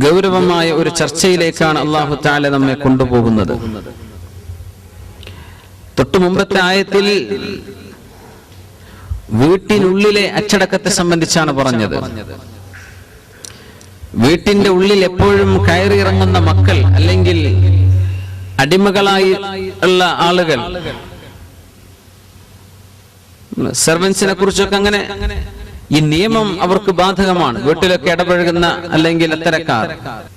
ഗൗരവമായ ഒരു ചർച്ചയിലേക്കാണ് അല്ലാഹു തആല നമ്മെ കൊണ്ടുപോകുന്നത്. തൊട്ടു മുമ്പത്തെ ആയത്തിൽ വീട്ടിനുള്ളിലെ അച്ചടക്കത്തെ സംബന്ധിച്ചാണ് പറഞ്ഞത്. വീട്ടിന്റെ ഉള്ളിൽ എപ്പോഴും കയറിയിറങ്ങുന്ന മക്കൾ അല്ലെങ്കിൽ അടിമകളായി ഉള്ള ആളുകൾ, സെർവൻസിനെ കുറിച്ചൊക്കെ അങ്ങനെ ഈ നിയമം അവർക്ക് ബാധകമാണ്. വീട്ടിലൊക്കെ ഇടപഴകുന്ന അല്ലെങ്കിൽ അത്തരക്കാർ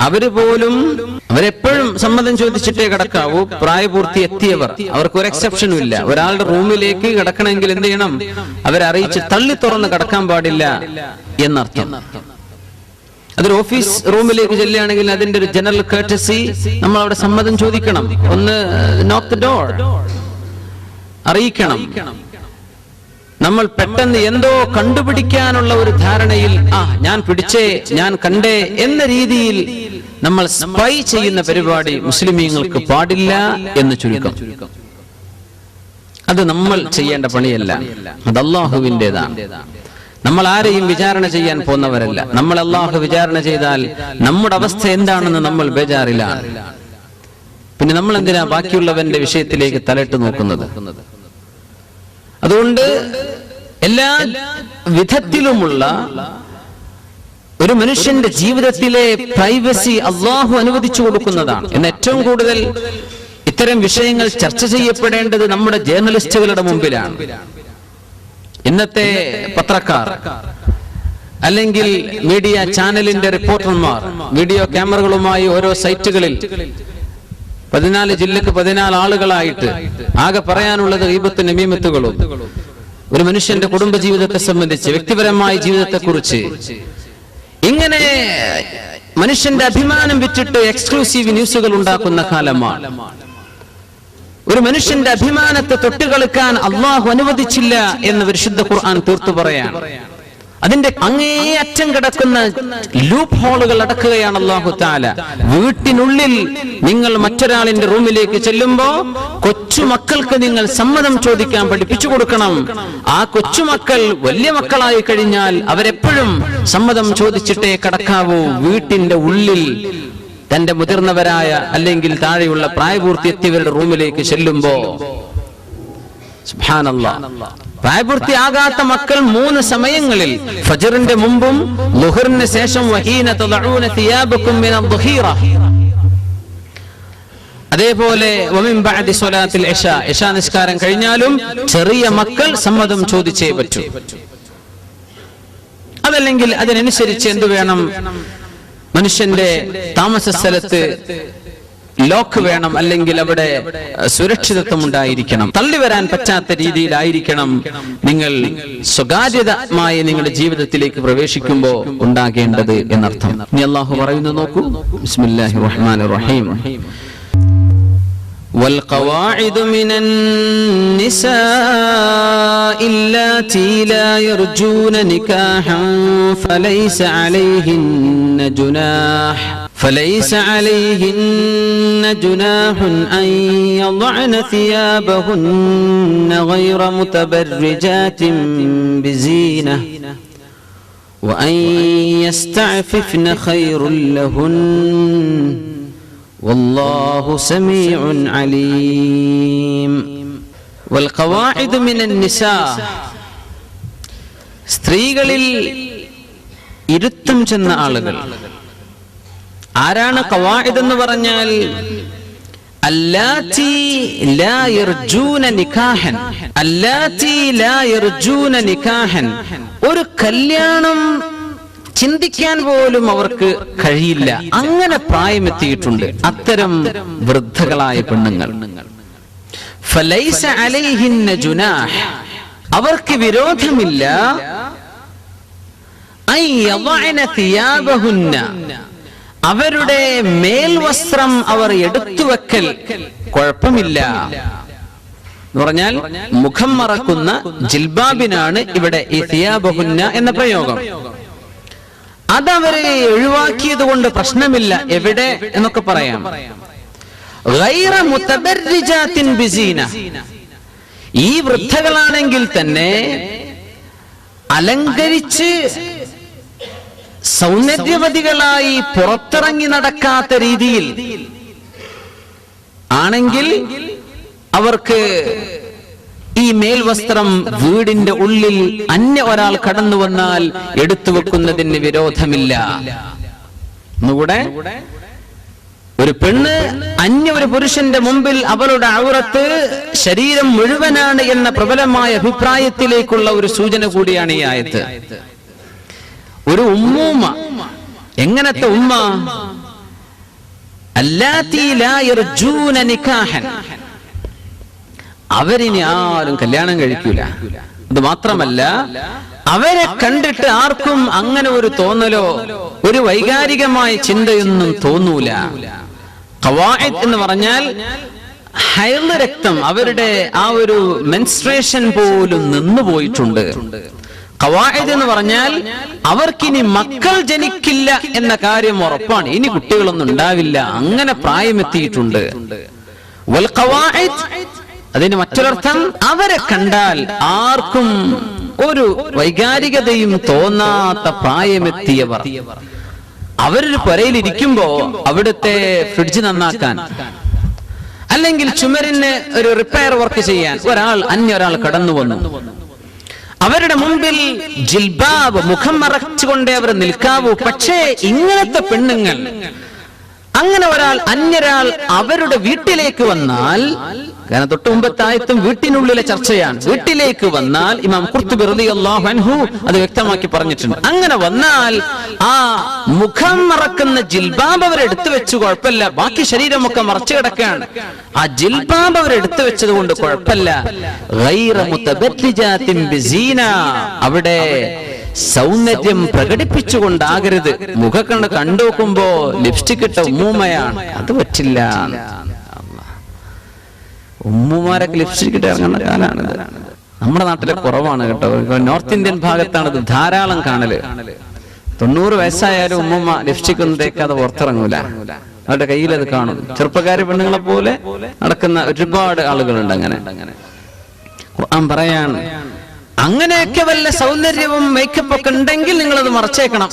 അവരെപ്പോഴും സമ്മതം ചോദിച്ചിട്ടേ കിടക്കാവൂ. പ്രായപൂർത്തി എത്തിയവർ, അവർക്ക് ഒരു എക്സെപ്ഷനും ഇല്ല. ഒരാളുടെ റൂമിലേക്ക് കിടക്കണമെങ്കിൽ എന്ത് ചെയ്യണം? അവരെ അറിയിച്ച് തള്ളി തുറന്ന് കിടക്കാൻ പാടില്ല എന്നർത്ഥം. അതൊരു ഓഫീസ് റൂമിലേക്ക് ചെല്ലുകയാണെങ്കിൽ അതിന്റെ ഒരു ജനറൽ കർട്ടസി, നമ്മൾ അവിടെ സമ്മതം ചോദിക്കണം. ഒന്ന് നോക്ക് ദ ഡോർ, അറിയിക്കണം. നമ്മൾ പെട്ടെന്ന് എന്തോ കണ്ടുപിടിക്കാനുള്ള ഒരു ധാരണയിൽ ഞാൻ പിടിച്ചേ, ഞാൻ കണ്ടേ എന്ന രീതിയിൽ നമ്മൾ സ്പൈ ചെയ്യുന്ന പരിപാടി മുസ്ലിമീങ്ങൾക്ക് പാടില്ല എന്ന് ചുരുക്കം. അത് നമ്മൾ ചെയ്യേണ്ട പണിയല്ല, അത് അല്ലാഹുവിൻ്റെതാണ്. നമ്മൾ ആരെയും വിചാരണ ചെയ്യാൻ പോകുന്നവരല്ല. നമ്മൾ അല്ലാഹു വിചാരണ ചെയ്താൽ നമ്മുടെ അവസ്ഥ എന്താണെന്ന് നമ്മൾ ബേജാറിലാണ്. പിന്നെ നമ്മൾ എന്തിനാ ബാക്കിയുള്ളവന്റെ വിഷയത്തിലേക്ക് തലയിട്ട് നോക്കുന്നത്? അതുകൊണ്ട് എല്ലാ വിധത്തിലുമുള്ള ഒരു മനുഷ്യന്റെ ജീവിതത്തിലെ പ്രൈവസി അല്ലാഹു അനുവദിച്ചു കൊടുക്കുന്നതാണ്. എന്ന് ഏറ്റവും കൂടുതൽ ഇത്തരം വിഷയങ്ങൾ ചർച്ച ചെയ്യപ്പെടേണ്ടത് നമ്മുടെ ജേർണലിസ്റ്റുകളുടെ മുമ്പിലാണ്. ഇന്നത്തെ പത്രക്കാർ അല്ലെങ്കിൽ മീഡിയ ചാനലിന്റെ റിപ്പോർട്ടർമാർ വീഡിയോ ക്യാമറകളുമായി ഓരോ സൈറ്റുകളിൽ 14 ജില്ലക്ക് 14 ആളുകളായിട്ട് ആകെ പറയാനുള്ളത് ഗീബത്തും നമീമത്തുകളും, ഒരു മനുഷ്യന്റെ കുടുംബജീവിതത്തെ സംബന്ധിച്ച്, വ്യക്തിപരമായ ജീവിതത്തെക്കുറിച്ച്, ഇങ്ങനെ മനുഷ്യന്റെ അഭിമാനം വിറ്റിട്ട് എക്സ്ക്ലൂസീവ് ന്യൂസുകൾ ഉണ്ടാക്കുന്ന കാലമാണ്. ഒരു മനുഷ്യന്റെ അഭിമാനത്തെ തൊട്ടുകളിക്കാൻ അല്ലാഹു അനുവദിച്ചില്ല എന്ന് പരിശുദ്ധ ഖുർആൻ തീർത്തു പറയാൻ. അതിന്റെ അങ്ങേയറ്റം കിടക്കുന്ന ലൂപ്പ് ഹോളുകൾ അടക്കുകയാണ് അല്ലാഹു തആല. വീട്ടിനുള്ളിൽ നിങ്ങൾ മറ്റൊരാളിന്റെ റൂമിലേക്ക് ചെല്ലുമ്പോ കൊച്ചുമക്കൾക്ക് നിങ്ങൾ സമ്മതം ചോദിക്കാൻ പഠിപ്പിച്ചു കൊടുക്കണം. ആ കൊച്ചുമക്കൾ വലിയ മക്കളായി കഴിഞ്ഞാൽ അവരെപ്പോഴും സമ്മതം ചോദിച്ചിട്ടേ കടക്കാവൂ. വീട്ടിന്റെ ഉള്ളിൽ തന്റെ മുതിർന്നവരായ അല്ലെങ്കിൽ താഴെയുള്ള പ്രായപൂർത്തി എത്തിയവരുടെ റൂമിലേക്ക് ചെല്ലുമ്പോ സുബ്ഹാനല്ലാഹ്, പ്രായപൂർത്തിയാകാത്ത മക്കൾ 3 സമയങ്ങളിൽ, ഫജ്റിന്റെ മുമ്പും ളുഹറിന് ശേഷം, വഹീന തദഊന തിയാബകും മിനൽ ദുഹീറ, അതേപോലെ വമിൻ ബഅദി സ്വലാത്തിൽ ഇശാ, ഇശാ നിസ്കാരം കഴിഞ്ഞാലും ചെറിയ മക്കൾ സമ്മതം ചോദിച്ചേ പറ്റൂ. അതല്ലെങ്കിൽ അതിനനുസരിച്ച് എന്തു വേണം? മനുഷ്യന്റെ താമസ സ്ഥലത്ത് ലോക്ക് വേണം, അല്ലെങ്കിൽ അവിടെ സുരക്ഷിതത്വം ഉണ്ടായിരിക്കണം. തള്ളി വരാൻ പറ്റാത്ത രീതിയിലായിരിക്കണം നിങ്ങൾ സ്വകാര്യതമായി നിങ്ങളുടെ ജീവിതത്തിലേക്ക് പ്രവേശിക്കുമ്പോൾ ഉണ്ടാകേണ്ടത് എന്നർത്ഥം. ഇനി അല്ലാഹു പറയുന്നു, നോക്കൂ. ബിസ്മില്ലാഹിർ റഹ്മാനിർ റഹീം. والقواعد من النساء اللاتي لا يرجون نكاحا فليس عليهن جناح أن يضعن ثيابهن غير متبرجات بزينة وأن يستعففن خير لهن والله سميع عليم. والقواعد من النساء, സ്ത്രീകളിൽ ഇരുത്തം ചെന്ന ആളുകൾ. ആരാണ് ഖവാഇദ് എന്ന് പറഞ്ഞാൽ? അല്ലാത്തി ലാ യർജൂന നികാഹൻ, അല്ലാത്തി ലാ യർജൂന നികാഹൻ, ഒരു കല്യാണം ചിന്തിക്കാൻ പോലും അവർക്ക് കഴിയില്ല, അങ്ങനെ പ്രായമെത്തിയിട്ടുണ്ട് അത്തരം വൃദ്ധകളായ പെണ്ണുങ്ങൾ. ഫലൈസ അലൈഹിന്ന ജുനാഹ്, അവർക്ക് വിരോധമില്ല. അയ്യദഅന തിയാബഹുന്ന, അവരുടെ മേൽവസ്ത്രം അവർ എടുത്തു വെക്കൽ കുഴപ്പമില്ല എന്ന് പറഞ്ഞാൽ മുഖം മറക്കുന്ന ജിൽബാബിനാണ് ഇവിടെ ഈ തിയാബഹുന്ന എന്ന പ്രയോഗം. അതവരെ ഒഴിവാക്കിയത് കൊണ്ട് പ്രശ്നമില്ല. എവിടെ എന്നൊക്കെ പറയാം. ഗൈറ മുതബർരിജാത്തിൻ ബിസീന, ഈ വൃദ്ധകളാണെങ്കിൽ തന്നെ അലങ്കരിച്ച് സൗന്ദര്യവതികളായി പുറത്തിറങ്ങി നടക്കാത്ത രീതിയിൽ ആണെങ്കിൽ അവർക്ക് ഈ മേൽവസ്ത്രം വീടിന്റെ ഉള്ളിൽ അന്യ ഒരാൾ കടന്നു വന്നാൽ എടുത്തു വെക്കുന്നതിന് വിരോധമില്ല. ഒന്നുകൂടെ, ഒരു പെണ്ണ് അന്യ ഒരു പുരുഷന്റെ മുമ്പിൽ അവളുടെ ഔറത്ത് ശരീരം മുഴുവനാണ് എന്ന പ്രബലമായ അഭിപ്രായത്തിലേക്കുള്ള ഒരു സൂചന കൂടിയാണ് ഈ ആയത്ത്. ഒരു ഉമ്മൂമ്മ, എങ്ങനത്തെ ഉമ്മ? അല്ലാത്തി ലാ യർജൂന നികാഹൻ, അവരിനി ആരും കല്യാണം കഴിക്കൂല. അത് മാത്രമല്ല, അവരെ കണ്ടിട്ട് ആർക്കും അങ്ങനെ ഒരു തോന്നലോ ഒരു വൈകാരികമായ ചിന്തയൊന്നും തോന്നൂല. ഖവാഇദ് എന്ന് പറഞ്ഞാൽ ഹൈള് രക്തം, അവരുടെ ആ ഒരു മെൻസ്ട്രേഷൻ പോലും നിന്നുപോയിട്ടുണ്ട്. ഖവാഇദ് എന്ന് പറഞ്ഞാൽ അവർക്കിനി മക്കൾ ജനിക്കില്ല എന്ന കാര്യം ഉറപ്പാണ്. ഇനി കുട്ടികളൊന്നും ഉണ്ടാവില്ല, അങ്ങനെ പ്രായമെത്തിയിട്ടുണ്ട്. വൽ ഖവാഇദ്, അതിന് മറ്റൊരർത്ഥം അവരെ കണ്ടാൽ ആർക്കും ഒരു വൈകാരികതയും തോന്നാത്ത പ്രായമെത്തിയവർ. അവരൊരു പുരയിലിരിക്കുമ്പോ അവിടുത്തെ ഫ്രിഡ്ജ് നന്നാക്കാൻ അല്ലെങ്കിൽ ചുമരിന് ഒരു റിപ്പയർ വർക്ക് ചെയ്യാൻ അന്യൊരാൾ കടന്നു വന്നു. അവരുടെ മുമ്പിൽ ജിൽബാബ്, മുഖം മറച്ചുകൊണ്ടേ അവർ നിൽക്കാവൂ. പക്ഷേ ഇങ്ങനത്തെ പെണ്ണുങ്ങൾ, അങ്ങനെ അന്യരാൾ അവരുടെ വീട്ടിലേക്ക് വന്നാൽ, കാരണം തൊട്ട് മുമ്പത്തായത്തും വീട്ടിനുള്ളിലെ ചർച്ചയാണ്, വീട്ടിലേക്ക് വന്നാൽ ഇമാം ഖുർത്തുബി റളിയല്ലാഹു അൻഹു അത് വ്യക്തമാക്കി പറഞ്ഞിട്ടുണ്ട്. അങ്ങനെ വന്നാൽ ആ മുഖം മറക്കുന്ന ജിൽബാബ് അവരെടുത്തു വെച്ചു, കുഴപ്പമില്ല. ബാക്കി ശരീരമൊക്കെ മറച്ചു കിടക്കുകയാണ്, ആ ജിൽബാബ് അവരെടുത്തു വെച്ചത് കൊണ്ട് കുഴപ്പമില്ല. ഗൈറ മുതബദ്ദിജാത്തിൻ ബിസീന, അവിടെ സൗന്ദര്യം പ്രകടിപ്പിച്ചുകൊണ്ടാകരുത്. മുഖക്കണ്ണ് കണ്ടുനോക്കുമ്പോ ലിപ്സ്റ്റിക് ഇട്ട ഉമ്മൂമ്മയാണ്, അത് പറ്റില്ല. ഉമ്മുമാരൊക്കെ ലിപ്സ്റ്റിക് ഇട്ട് ഇറങ്ങുന്ന കാലാണിത്. നമ്മുടെ നാട്ടിലെ കുറവാണ് കേട്ടോ. നോർത്ത് ഇന്ത്യൻ ഭാഗത്താണ് ഇത് ധാരാളം കാണല്. 90 വയസ്സായാലും ഉമ്മുമ്മ ലിപ്സ്റ്റിക് ഒന്നും തേക്കാതെ പുറത്തിറങ്ങൂല, അവരുടെ കയ്യിൽ അത് കാണും. ചെറുപ്പക്കാരി പെണ്ണുങ്ങളെ പോലെ നടക്കുന്ന ഒരുപാട് ആളുകളുണ്ട് അങ്ങനെ. ഖുർആൻ പറയാണ്, അങ്ങനെയൊക്കെ വല്ല സൗന്ദര്യവും മേക്കപ്പ് ഒക്കെ ഉണ്ടെങ്കിൽ നിങ്ങളത് മറച്ചേക്കണം.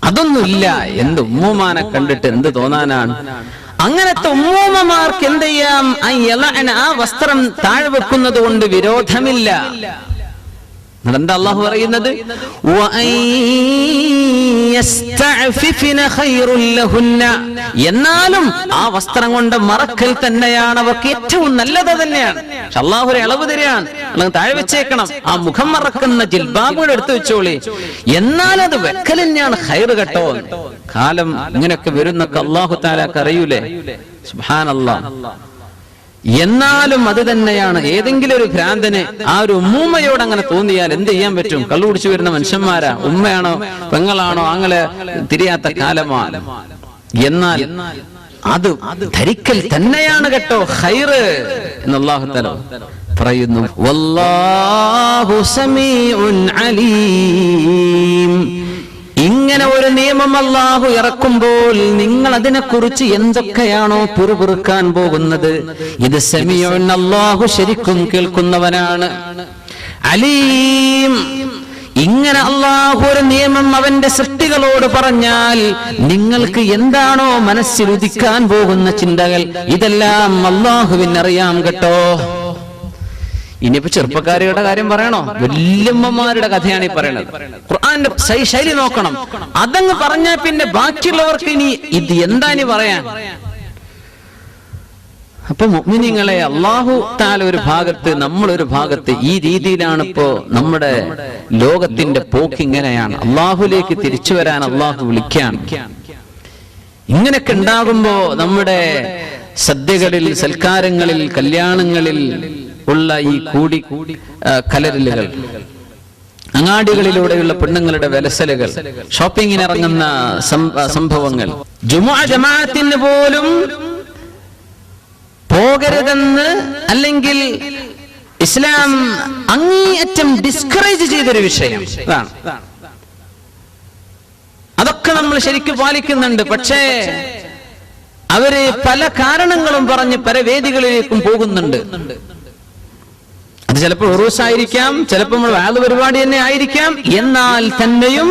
അതൊന്നുമില്ല. എന്ത് ഉമ്മൂമാനെ കണ്ടിട്ട് എന്ത് തോന്നാനാണ്? അങ്ങനത്തെ ഉമ്മൂമ്മമാർക്ക് എന്ത് ചെയ്യാം? ആ വസ്ത്രം താഴെ വെക്കുന്നത് കൊണ്ട് വിരോധമില്ല. എന്താ അള്ളാഹു പറയുന്നത്? എന്നാലും ആ വസ്ത്രം കൊണ്ട് മറക്കൽ തന്നെയാണ് അവർക്ക് ഏറ്റവും നല്ലത് തന്നെയാണ്. അള്ളാഹു ഒരു ഇളവ് തരികയാണ്, അല്ലെങ്കിൽ താഴെ വെച്ചേക്കണം. ആ മുഖം മറക്കുന്ന ജിൽബാബുകൾ എടുത്തു വെച്ചോളി, എന്നാൽ അത് വെക്കൽ തന്നെയാണ് ഖൈറ് കേട്ടോ. കാലം ഇങ്ങനെയൊക്കെ വരുന്നൊക്കെ അള്ളാഹു തആലക്ക് അറിയൂലേ? സുബ്ഹാനല്ലാഹ്. എന്നാലും അത് തന്നെയാണ്. ഏതെങ്കിലും ഒരു ഭ്രാന്തന് ആ ഒരു ഉമ്മൂമ്മയോട് അങ്ങനെ തോന്നിയാൽ എന്ത് ചെയ്യാൻ പറ്റും? കള്ളു കുടിച്ചു വരുന്ന മനുഷ്യന്മാരാ, ഉമ്മയാണോ പെങ്ങളാണോ ആങ്ങളെ തിരിയാത്ത കാലമാണ്. എന്നാൽ അത് ധരിക്കൽ തന്നെയാണ് കേട്ടോ ഖൈറ് എന്ന് അല്ലാഹു തആല പറയുന്നു. വല്ലാഹു സമീഉൻ അലീം. ഇങ്ങനെ ഒരു നിയമം അല്ലാഹു ഇറക്കുമ്പോൾ നിങ്ങൾ അതിനെക്കുറിച്ച് എന്തൊക്കെയാണോ പിറുപിറുക്കാൻ പോകുന്നത്, ഇത് സമീഉൻ, അല്ലാഹു ശരിക്കും കേൾക്കുന്നവനാണ്. അലീം, ഇങ്ങനെ അല്ലാഹു ഒരു നിയമം അവന്റെ സൃഷ്ടികളോട് പറഞ്ഞാൽ നിങ്ങൾക്ക് എന്താണോ മനസ്സിൽ ഉദിക്കാൻ പോകുന്ന ചിന്തകൾ, ഇതെല്ലാം അല്ലാഹുവിനറിയാം കേട്ടോ. ഇനിയിപ്പോ ചെറുപ്പക്കാരിയുടെ കാര്യം പറയണോ? വല്യമ്മമാരുടെ കഥയാണ് ഈ പറയുന്നത്. ഖുർആന്റെ ശൈലി നോക്കണം. അതങ്ങ് പറഞ്ഞാൽ പിന്നെ ബാക്കിയുള്ളവർക്ക് ഇനി ഇത് എന്താ ഇനി പറയാൻ? അപ്പൊ മുഅ്മിനീങ്ങളെ, അല്ലാഹു തആല ഒരു ഭാഗത്ത്, നമ്മളൊരു ഭാഗത്ത്, ഈ രീതിയിലാണ് ഇപ്പോ നമ്മുടെ ലോകത്തിന്റെ പോക്ക്. ഇങ്ങനെയാണ്. അല്ലാഹുലേക്ക് തിരിച്ചു വരാൻ അല്ലാഹു വിളിക്കാൻ. ഇങ്ങനെയൊക്കെ ഉണ്ടാകുമ്പോ നമ്മുടെ സദ്യകളിൽ, സൽക്കാരങ്ങളിൽ, കല്യാണങ്ങളിൽ ഉള്ള ഈ കൂടി കലരലുകൾ, അങ്ങാടികളിലൂടെയുള്ള പെണ്ണുങ്ങളുടെ വിലസലുകൾ, ഷോപ്പിങ്ങിനിറങ്ങുന്ന സംഭവങ്ങൾ, ജുമുഅ ജമാഅത്തിന് പോലും പോകരുതെന്ന് അല്ലെങ്കിൽ ഇസ്ലാം അങ്ങേയറ്റം ഡിസ്കറേജ് ചെയ്തൊരു വിഷയം അതാണ്. അതൊക്കെ നമ്മൾ ശരിക്കും പാലിക്കുന്നുണ്ട്. പക്ഷേ അവര് പല കാരണങ്ങളും പറഞ്ഞ് പല വേദികളിലേക്കും പോകുന്നുണ്ട്. അത് ചിലപ്പോൾ ഉറൂസായിരിക്കാം, ചിലപ്പോൾ നമ്മൾ വാദ പരിപാടി തന്നെ ആയിരിക്കാം. എന്നാൽ തന്നെയും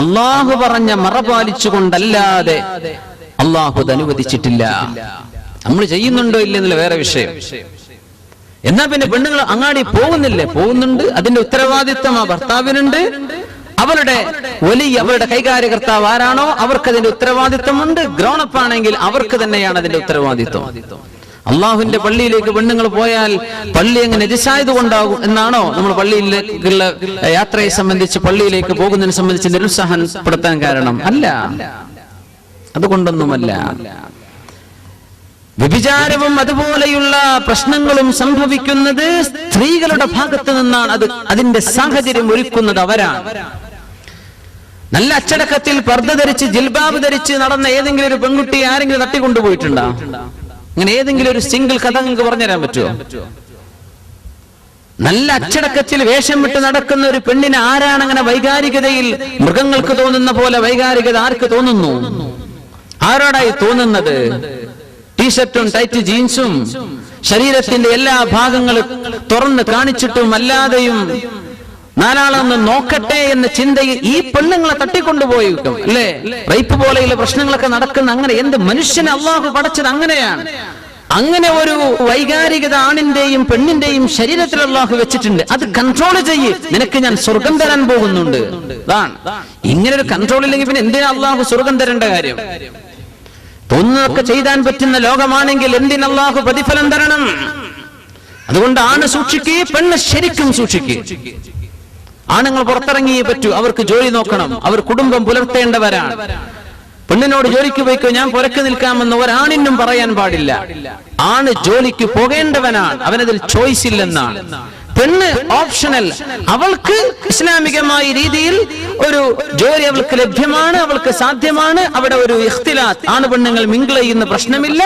അള്ളാഹു പറഞ്ഞ മറ പാലിച്ചുകൊണ്ടല്ലാതെ അള്ളാഹു അത് അനുവദിച്ചിട്ടില്ല. നമ്മൾ ചെയ്യുന്നുണ്ടോ ഇല്ലെന്നുള്ള വേറെ വിഷയം. എന്നാ പിന്നെ പെണ്ണുങ്ങൾ അങ്ങാടി പോകുന്നില്ലേ? പോകുന്നുണ്ട്. അതിന്റെ ഉത്തരവാദിത്വം ആ ഭർത്താവിനുണ്ട്. അവരുടെ അവരുടെ കൈകാര്യകർത്താവ് ആരാണോ അവർക്ക് അതിന്റെ ഉത്തരവാദിത്വമുണ്ട്. ഗ്രോണപ്പ് ആണെങ്കിൽ അവർക്ക് തന്നെയാണ് അതിന്റെ ഉത്തരവാദിത്വം. അള്ളാഹുവിന്റെ പള്ളിയിലേക്ക് പെണ്ണുങ്ങൾ പോയാൽ പള്ളി എങ്ങനെ നജസായത് കൊണ്ടാകും എന്നാണോ നമ്മൾ പള്ളിയിലേക്കുള്ള യാത്രയെ സംബന്ധിച്ച്, പള്ളിയിലേക്ക് പോകുന്നതിനെ സംബന്ധിച്ച് നിരുത്സാഹപ്പെടുത്താൻ കാരണം? അല്ല, അതുകൊണ്ടൊന്നുമല്ല. വ്യഭിചാരവും അതുപോലെയുള്ള പ്രശ്നങ്ങളും സംഭവിക്കുന്നത് സ്ത്രീകളുടെ ഭാഗത്ത് നിന്നാണ്. അതിന്റെ സാഹചര്യം ഒരുക്കുന്നത് അവരാണ്. നല്ല അച്ചടക്കത്തിൽ പർദ്ദ ധരിച്ച് ജിൽബാബ് ധരിച്ച് നടന്ന ഏതെങ്കിലും ഒരു പെൺകുട്ടി ആരെങ്കിലും തട്ടിക്കൊണ്ടുപോയിട്ടുണ്ടോ? അങ്ങനെ ഏതെങ്കിലും ഒരു സിംഗിൾ കഥ നിങ്ങൾക്ക് പറഞ്ഞുതരാൻ പറ്റുമോ? നല്ല അച്ചടക്കത്തിൽ വേഷം വിട്ട് നടക്കുന്ന ഒരു പെണ്ണിന് ആരാണ് അങ്ങനെ വൈകാരികതയിൽ മൃഗങ്ങൾക്ക് തോന്നുന്ന പോലെ വൈകാരികത ആർക്ക് തോന്നുന്നു? ആരോടായി തോന്നുന്നത്? ടീഷർട്ടും ടൈറ്റ് ജീൻസും ശരീരത്തിന്റെ എല്ലാ ഭാഗങ്ങളും തുറന്ന് കാണിച്ചിട്ടും അല്ലാതെയും നാലാളൊന്ന് നോക്കട്ടെ എന്ന ചിന്തയിൽ ഈ പെണ്ണുങ്ങളെ തട്ടിക്കൊണ്ടുപോയിരിക്കും അല്ലേ? റേപ്പ് പോലെയുള്ള പ്രശ്നങ്ങളൊക്കെ നടക്കുന്ന അങ്ങനെ എന്ത് മനുഷ്യനെ അള്ളാഹു പടച്ചത് അങ്ങനെയാണ്. അങ്ങനെ ഒരു വൈകാരികത ആണിന്റെയും പെണ്ണിന്റെയും ശരീരത്തിൽ അള്ളാഹു വെച്ചിട്ടുണ്ട്. അത് കൺട്രോൾ ചെയ്യ്, നിനക്ക് ഞാൻ സ്വർഗം തരാൻ പോകുന്നുണ്ട്. ഇങ്ങനെ ഒരു കൺട്രോൾ ഇല്ലെങ്കിൽ പിന്നെ എന്തിനാ അള്ളാഹു സ്വർഗം തരേണ്ട കാര്യം? തോന്നുന്നതൊക്കെ ചെയ്താൻ പറ്റുന്ന ലോകമാണെങ്കിൽ എന്തിന് അള്ളാഹു പ്രതിഫലം തരണം? അതുകൊണ്ട് ആണ് സൂക്ഷിക്കുക, പെണ്ണ് ശരിക്കും സൂക്ഷിക്കുക. ആണുങ്ങൾ പുറത്തിറങ്ങിയേ പറ്റൂ. അവർക്ക് ജോലി നോക്കണം, അവർ കുടുംബം പുലർത്തേണ്ടവരാണ്. പെണ്ണിനോട് ജോലിക്ക് പോയിക്കോ, ഞാൻ പുറക്ക് നിൽക്കാമെന്ന് ഒരാണിനും പറയാൻ പാടില്ല. ആണ് ജോലിക്ക് പോകേണ്ടവനാണ്, അവനതിൽ ചോയ്സ് ഇല്ലെന്നാണ്. പെണ്ണ് ഓപ്ഷണൽ. അവൾക്ക് ഇസ്ലാമികമായ രീതിയിൽ ഒരു ജോലി അവൾക്ക് ലഭ്യമാണ്, അവൾക്ക് സാധ്യമാണ്. അവിടെ ഒരു ഇഖ്തിലാത്ത്, ആണ് പെണ്ണുങ്ങൾ മിങ്കിൾ ചെയ്യുന്ന പ്രശ്നമില്ല.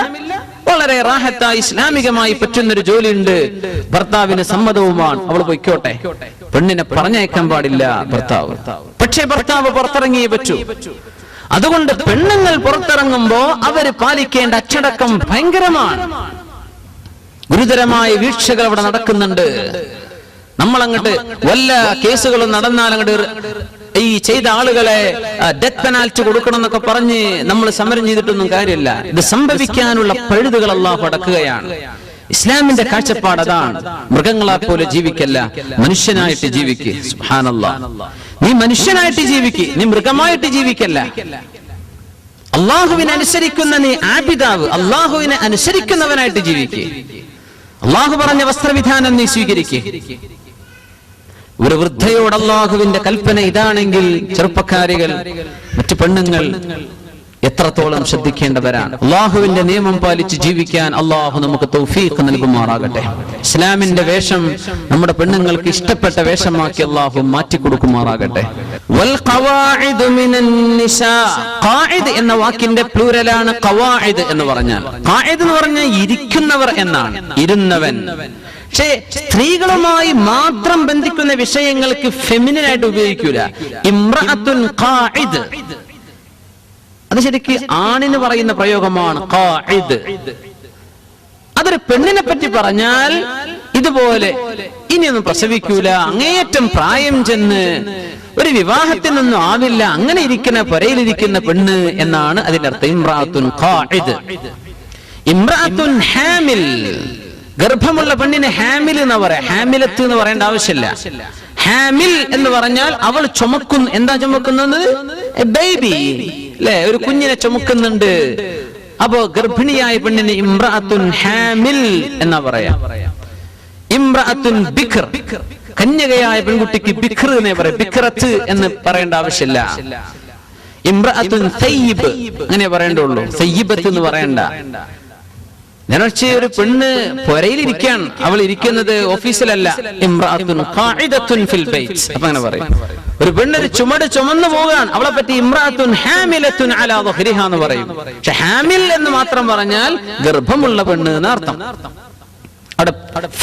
വളരെ റാഹത്തായി ഇസ്ലാമികമായി പറ്റുന്നൊരു ജോലിയുണ്ട്, ഭർത്താവിന് സമ്മതവുമാണ്, അവൾ പൊയ്ക്കോട്ടെ. പെണ്ണിനെ പറഞ്ഞയക്കാൻ പാടില്ല ഭർത്താവ്. പക്ഷേ ഭർത്താവ് പുറത്തിറങ്ങിയേ പറ്റൂ. അതുകൊണ്ട് പെണ്ണുങ്ങൾ പുറത്തിറങ്ങുമ്പോ അവര് പാലിക്കേണ്ട അച്ചടക്കം ഭയങ്കരമാണ്. ഗുരുതരമായ വീഴ്ചകൾ അവിടെ നടക്കുന്നുണ്ട്. നമ്മൾ അങ്ങോട്ട് വല്ല കേസുകളും നടന്നാൽ അങ്ങോട്ട് ഈ ചെയ്ത ആളുകളെ ഡെത്ത് പെനാൽറ്റി കൊടുക്കണം എന്നൊക്കെ പറഞ്ഞ് നമ്മൾ സമരം ചെയ്തിട്ടൊന്നും കാര്യമില്ല. ഇത് സംഭവിക്കാനുള്ള പഴുതുകൾ അല്ലാഹു അടക്കുകയാണ്. ഇസ്ലാമിന്റെ കാഴ്ചപ്പാട് അതാണ്. മൃഗങ്ങളെ പോലെ ജീവിക്കല്ല, മനുഷ്യനായിട്ട് ജീവിക്ക്. സുബ്ഹാനല്ലാഹ്, നീ മനുഷ്യനായിട്ട് ജീവിക്ക്, നീ മൃഗമായിട്ട് ജീവിക്കല്ല. അള്ളാഹുവിനെ അനുസരിക്കുന്ന നീ ആബിദാവ്, അള്ളാഹുവിനെ അനുസരിക്കുന്നവനായിട്ട് ജീവിക്ക്. അള്ളാഹു പറഞ്ഞ വസ്ത്രവിധാനം നീ സ്വീകരിക്ക്. ഒരു വൃദ്ധയോട് അള്ളാഹുവിന്റെ കൽപ്പന ഇതാണെങ്കിൽ ചെറുപ്പക്കാരികൾ, മറ്റു പെണ്ണുങ്ങൾ എത്രത്തോളം ശ്രദ്ധിക്കേണ്ടവരാണ്. അള്ളാഹുവിന്റെ നിയമം പാലിച്ച് ജീവിക്കാൻ അള്ളാഹു നമുക്ക് തൗഫീഖ് നൽകുമാറാകട്ടെ. ഇസ്ലാമിന്റെ വേഷം നമ്മുടെ പെണ്ണുങ്ങൾക്ക് ഇഷ്ടപ്പെട്ട വേഷമാക്കി അള്ളാഹു മാറ്റിക്കൊടുക്കുമാറാകട്ടെ. വൽ ഖവാഇദു മിനൻ നിസാ, ഖാഇദ് എന്ന വാക്കിന്റെ പ്ലൂറലാണ് ഖവാഇദ് എന്ന് പറഞ്ഞാൽ. ഖാഇദ് എന്ന് പറഞ്ഞാൽ ഇരിക്കുന്നവർ എന്നാണ്, ഇരുന്നവൻ. പക്ഷേ സ്ത്രീകളുമായി മാത്രം ബന്ധിക്കുന്ന വിഷയങ്ങൾക്ക് ഫെമിനിനായിട്ട് ഉപയോഗിക്കൂല. ഇംറഅത്തുൻ ഖാഇദ്, അത് ശരിക്ക് ആണിന് പറയുന്ന പ്രയോഗമാണ് ഖാഇദ്. അതൊരു പെണ്ണിനെ പറ്റി പറഞ്ഞാൽ ഇതുപോലെ ഇനിയൊന്നും പ്രസവിക്കൂല, അങ്ങേയറ്റം പ്രായം ചെന്ന് ഒരു വിവാഹത്തിനൊന്നും ആവില്ല, അങ്ങനെ ഇരിക്കുന്ന പുരയിലിരിക്കുന്ന പെണ്ണ് എന്നാണ് അതിന്റെ അർത്ഥം. ഇംറഅത്തുൻ ഖാഇദ്. ഇംറഅത്തുൻ ഹാമിൽ, ഗർഭമുള്ള പെണ്ണിന് ഹാമിൽ എന്ന് പറയാം. ഹാമിലത്ത് എന്ന് പറയേണ്ട ആവശ്യമില്ല. ഹാമിൽ എന്ന് പറഞ്ഞാൽ അവൾ ചുമക്കുന്നു. എന്താ ചുമക്കുന്നത്? ബേബി അല്ലെ, ഒരു കുഞ്ഞിനെ ചുമക്കുന്നുണ്ട്. അപ്പോ ഗർഭിണിയായ പെണ്ണിന് ഇംറഅത്തുൻ ഹാമിൽ എന്നാ പറയാ. ഇംറഅത്തുൻ ബിക്ർ, കന്യകയായ പെൺകുട്ടിക്ക് ബിക്ർ എന്നേ പറയാം. ബിക്റത്ത് എന്ന് പറയേണ്ട ആവശ്യമില്ല. ഇംറഅത്തുൻ സയ്യിബ് അങ്ങനെ പറയേണ്ടുള്ളൂ, സയ്യിബത്ത് എന്ന് പറയണ്ട. നേരത്തെ ഒരു പെണ്ണ് പുരയിലിരിക്കാൻ, അവൾ ഇരിക്കുന്നത് ഓഫീസിലല്ല. ഇംറഅത്തുൻ ഖാഇദത്തുൻ ഫിൽ ബൈത്ത്, അപ്പൊ അങ്ങനെ പറയും. ഒരു പെണ്ണൊരു ചുമട് ചുമന്നു പോകാൻ, അവളെ പറ്റി ഇംറഅത്തുൻ ഹാമിലത്തുൻ അലാ ദഹ്രിഹാ എന്ന് പറയും. പക്ഷെ ഹാമിൽ എന്ന് മാത്രം പറഞ്ഞാൽ ഗർഭമുള്ള പെണ്ണ് എന്ന അർത്ഥം. അവിടെ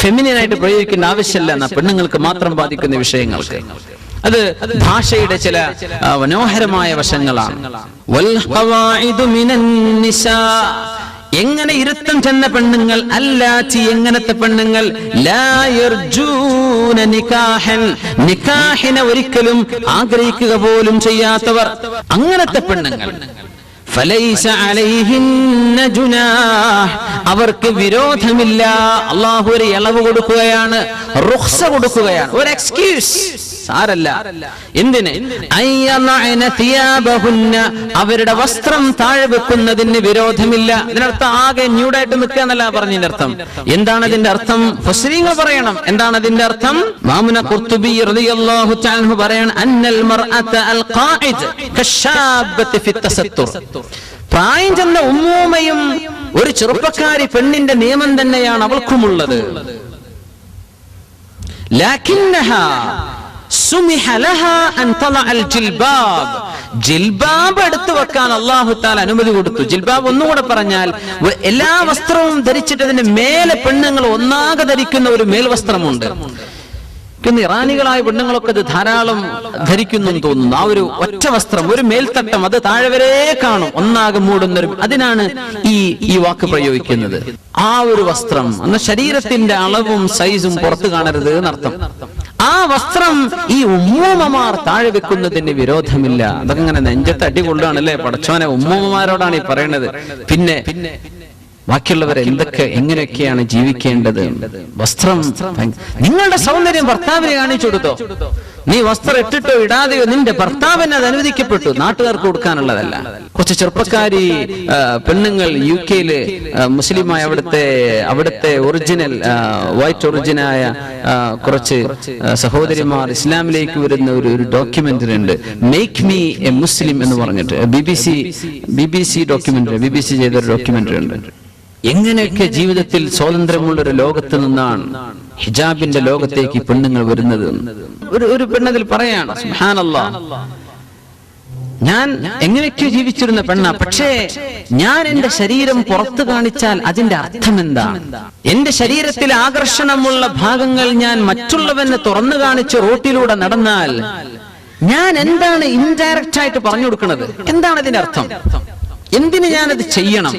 ഫെമിനിനായിട്ട് പ്രയോഗിക്കേണ്ട ആവശ്യമില്ല എന്നാ, പെണ്ണുങ്ങൾക്ക് മാത്രം ബാധിക്കുന്ന വിഷയങ്ങൾക്ക്. അത് ഭാഷയുടെ ചില മനോഹരമായ വശങ്ങളാണ്. വൽ ഖവാഇദു മിനൻ നിസാ, എങ്ങനെ ഇരുത്തം ചെന്ന പെണ്ണുങ്ങൾ, അല്ലാത്തി എങ്ങനത്തെ പെണ്ണുങ്ങൾ, ലാ യർജൂന നികാഹൻ, നികാഹിനെ ഒരിക്കലും ആഗ്രഹിക്കുക പോലും ചെയ്യാത്തവർ, അങ്ങനത്തെ പെണ്ണുങ്ങൾ. ഫലൈസ അലൈഹിന്ന ജുനാഹ്, അവർക്ക് വിരോധമില്ല. അല്ലാഹു ഒരു ഇളവ് കൊടുക്കുകയാണ്, റുഖ്സ കൊടുക്കുകയാണ്, ഒരു എക്സ്ക്യൂസ്. സാരല്ല. എന്തിന്? അയ്യലഅന തിയാബഹുന്ന, അവരുടെ വസ്ത്രം താഴെ വെക്കുന്നതിന് വിരോധമില്ല. ഇതിനർത്ഥം ആകെ ന്യൂഡായിട്ട് നിൽക്കുക എന്നല്ല പറഞ്ഞതിന്റെ അർത്ഥം. എന്താണ് അതിന്റെ അർത്ഥം? ഫസ്രീങ്ങൾ പറയണം. എന്താണ് അതിന്റെ അർത്ഥം? ഇമാമുന ഖുർതുബി റളിയല്ലാഹു തആല അൻഹു പറയാണ്, അന്നൽ മർഅത അൽ ഖാഇദ് കശാബത്തി ഫി തസത്തുർ. പ്രായം ചെന്ന ഉമ്മൂമ്മയും ഒരു ചെറുപ്പക്കാരി പെണ്ണിന്റെ നിയമം തന്നെയാണ് അവൾക്കുമുള്ളത്. ലാകിന്നഹാ സുമിഹ ലഹാ അൻ തലഅൽ ജിൽബാബ്, ജിൽബാബ് എടുത്തു വെക്കാൻ അല്ലാഹു തആല അനുമതി കൊടുത്തു. ജിൽബാബ് ഒന്നുകൂടെ പറഞ്ഞാൽ എല്ലാ വസ്ത്രവും ധരിച്ചിട്ട് അതിന്റെ മേലെ പെണ്ണുങ്ങൾ ഒന്നാകെ ധരിക്കുന്ന ഒരു മേൽവസ്ത്രമുണ്ട്. ഇറാനികളായ പെണ്ണുങ്ങളൊക്കെ ഇത് ധാരാളം ധരിക്കുന്നു എന്ന് തോന്നുന്നു. ആ ഒരു ഒറ്റ വസ്ത്രം, ഒരു മേൽത്തട്ടം, അത് താഴെ വരെ കാണും, ഒന്നാകെ മൂടുന്നൊരു, അതിനാണ് ഈ വാക്ക് പ്രയോഗിക്കുന്നത്. ആ ഒരു വസ്ത്രം അന്ന് ശരീരത്തിന്റെ അളവും സൈസും പുറത്തു കാണരുത് എന്നർത്ഥം. ആ വസ്ത്രം ഈ ഉമ്മൂമ്മമാർ താഴെ വെക്കുന്നതിന് വിരോധമില്ല. അതൊക്കെ ഇങ്ങനെ നെഞ്ചത്ത് അടികൊള്ളാണല്ലേ പടച്ചോനെ, ഉമ്മൂമ്മമാരോടാണ് ഈ പറയുന്നത്. പിന്നെ ബാക്കിയുള്ളവർ എങ്ങനെയൊക്കെയാണ് ജീവിക്കേണ്ടത്? വസ്ത്രം, നിങ്ങളുടെ സൗന്ദര്യം ഭർത്താവിനെ കാണിച്ചു കൊടുത്തോ. നീ വസ്ത്രം ഇട്ടിട്ടോ ഇടാതെയോ നിന്റെ ഭർത്താവിന് അത് അനുവദിക്കപ്പെട്ടു, നാട്ടുകാർക്ക് കൊടുക്കാനുള്ളതല്ല. കുറച്ച് ചെറുപ്പക്കാരി പെണ്ണുങ്ങൾ UK-ല് മുസ്ലിമായ അവിടുത്തെ ഒറിജിനൽ വൈറ്റ് ഒറിജിനായ കുറച്ച് സഹോദരിമാർ ഇസ്ലാമിലേക്ക് വരുന്ന ഒരു ഡോക്യുമെന്ററി ഉണ്ട്, മേക്ക് മീ എ മുസ്ലിം എന്ന് പറഞ്ഞിട്ട്. BBC ഡോക്യുമെന്ററി, BBC ചെയ്തൊരു ഡോക്യുമെന്ററി ഉണ്ട്. എങ്ങനെയൊക്കെ ജീവിതത്തിൽ സ്വാതന്ത്ര്യമുള്ള ഒരു ലോകത്ത് നിന്നാണ് ഹിജാബിന്റെ ലോകത്തേക്ക് പെണ്ണുങ്ങൾ വരുന്നത്. ഒരു പെണ്ണതിൽ പറയാണ്, സുബ്ഹാനല്ലാഹ്, ഞാൻ എങ്ങനെയൊക്കെ ജീവിച്ചിരുന്ന പെണ്ണ, പക്ഷേ ഞാൻ എന്റെ ശരീരം പുറത്തു കാണിച്ചാൽ അതിന്റെ അർത്ഥം എന്താണ്? എന്റെ ശരീരത്തിലെ ആകർഷണമുള്ള ഭാഗങ്ങൾ ഞാൻ മറ്റുള്ളവനെ തുറന്നു കാണിച്ച് റോട്ടിലൂടെ നടന്നാൽ ഞാൻ എന്താണ് ഇൻഡയറക്റ്റ് ആയിട്ട് പറഞ്ഞു കൊടുക്കുന്നത്? എന്താണ് അതിന്റെ അർത്ഥം? എന്തിന് ഞാനത് ചെയ്യണം?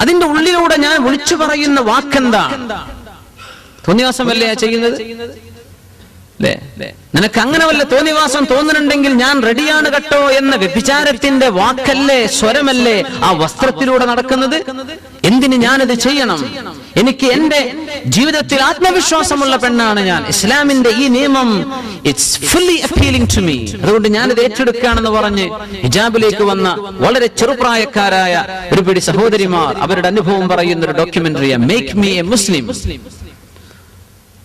അതിന്റെ ഉള്ളിലൂടെ ഞാൻ വിളിച്ചു പറയുന്ന വാക്കെന്താണ്? തോന്നിവാസമല്ലേ ചെയ്യുന്നത്? നിനക്ക് അങ്ങനെ വല്ല തോന്നിവാസം തോന്നുന്നുണ്ടെങ്കിൽ ഞാൻ റെഡിയാണ് കേട്ടോ എന്ന വ്യഭിചാരത്തിന്റെ വാക്കല്ലേ, സ്വരമല്ലേ ആ വസ്ത്രത്തിലൂടെ നടക്കുന്നത്? എന്തിന് ഞാനത് ചെയ്യണം? എനിക്ക് എന്റെ ജീവിതത്തിൽ ആത്മവിശ്വാസമുള്ള പെണ്ണാണ് ഞാൻ. ഇസ്ലാമിന്റെ ഈ നിയമം it's fully appealing to me, അതുകൊണ്ട് ഞാനത് ഏറ്റെടുക്കുകയാണെന്ന് പറഞ്ഞ് ഹിജാബിലേക്ക് വന്ന വളരെ ചെറുപ്രായക്കാരായ ഒരു പിടി സഹോദരിമാർ അവരുടെ അനുഭവം പറയുന്ന ഒരു ഡോക്യുമെന്ററിയ മേക്ക് മീ എ മുസ്ലിം.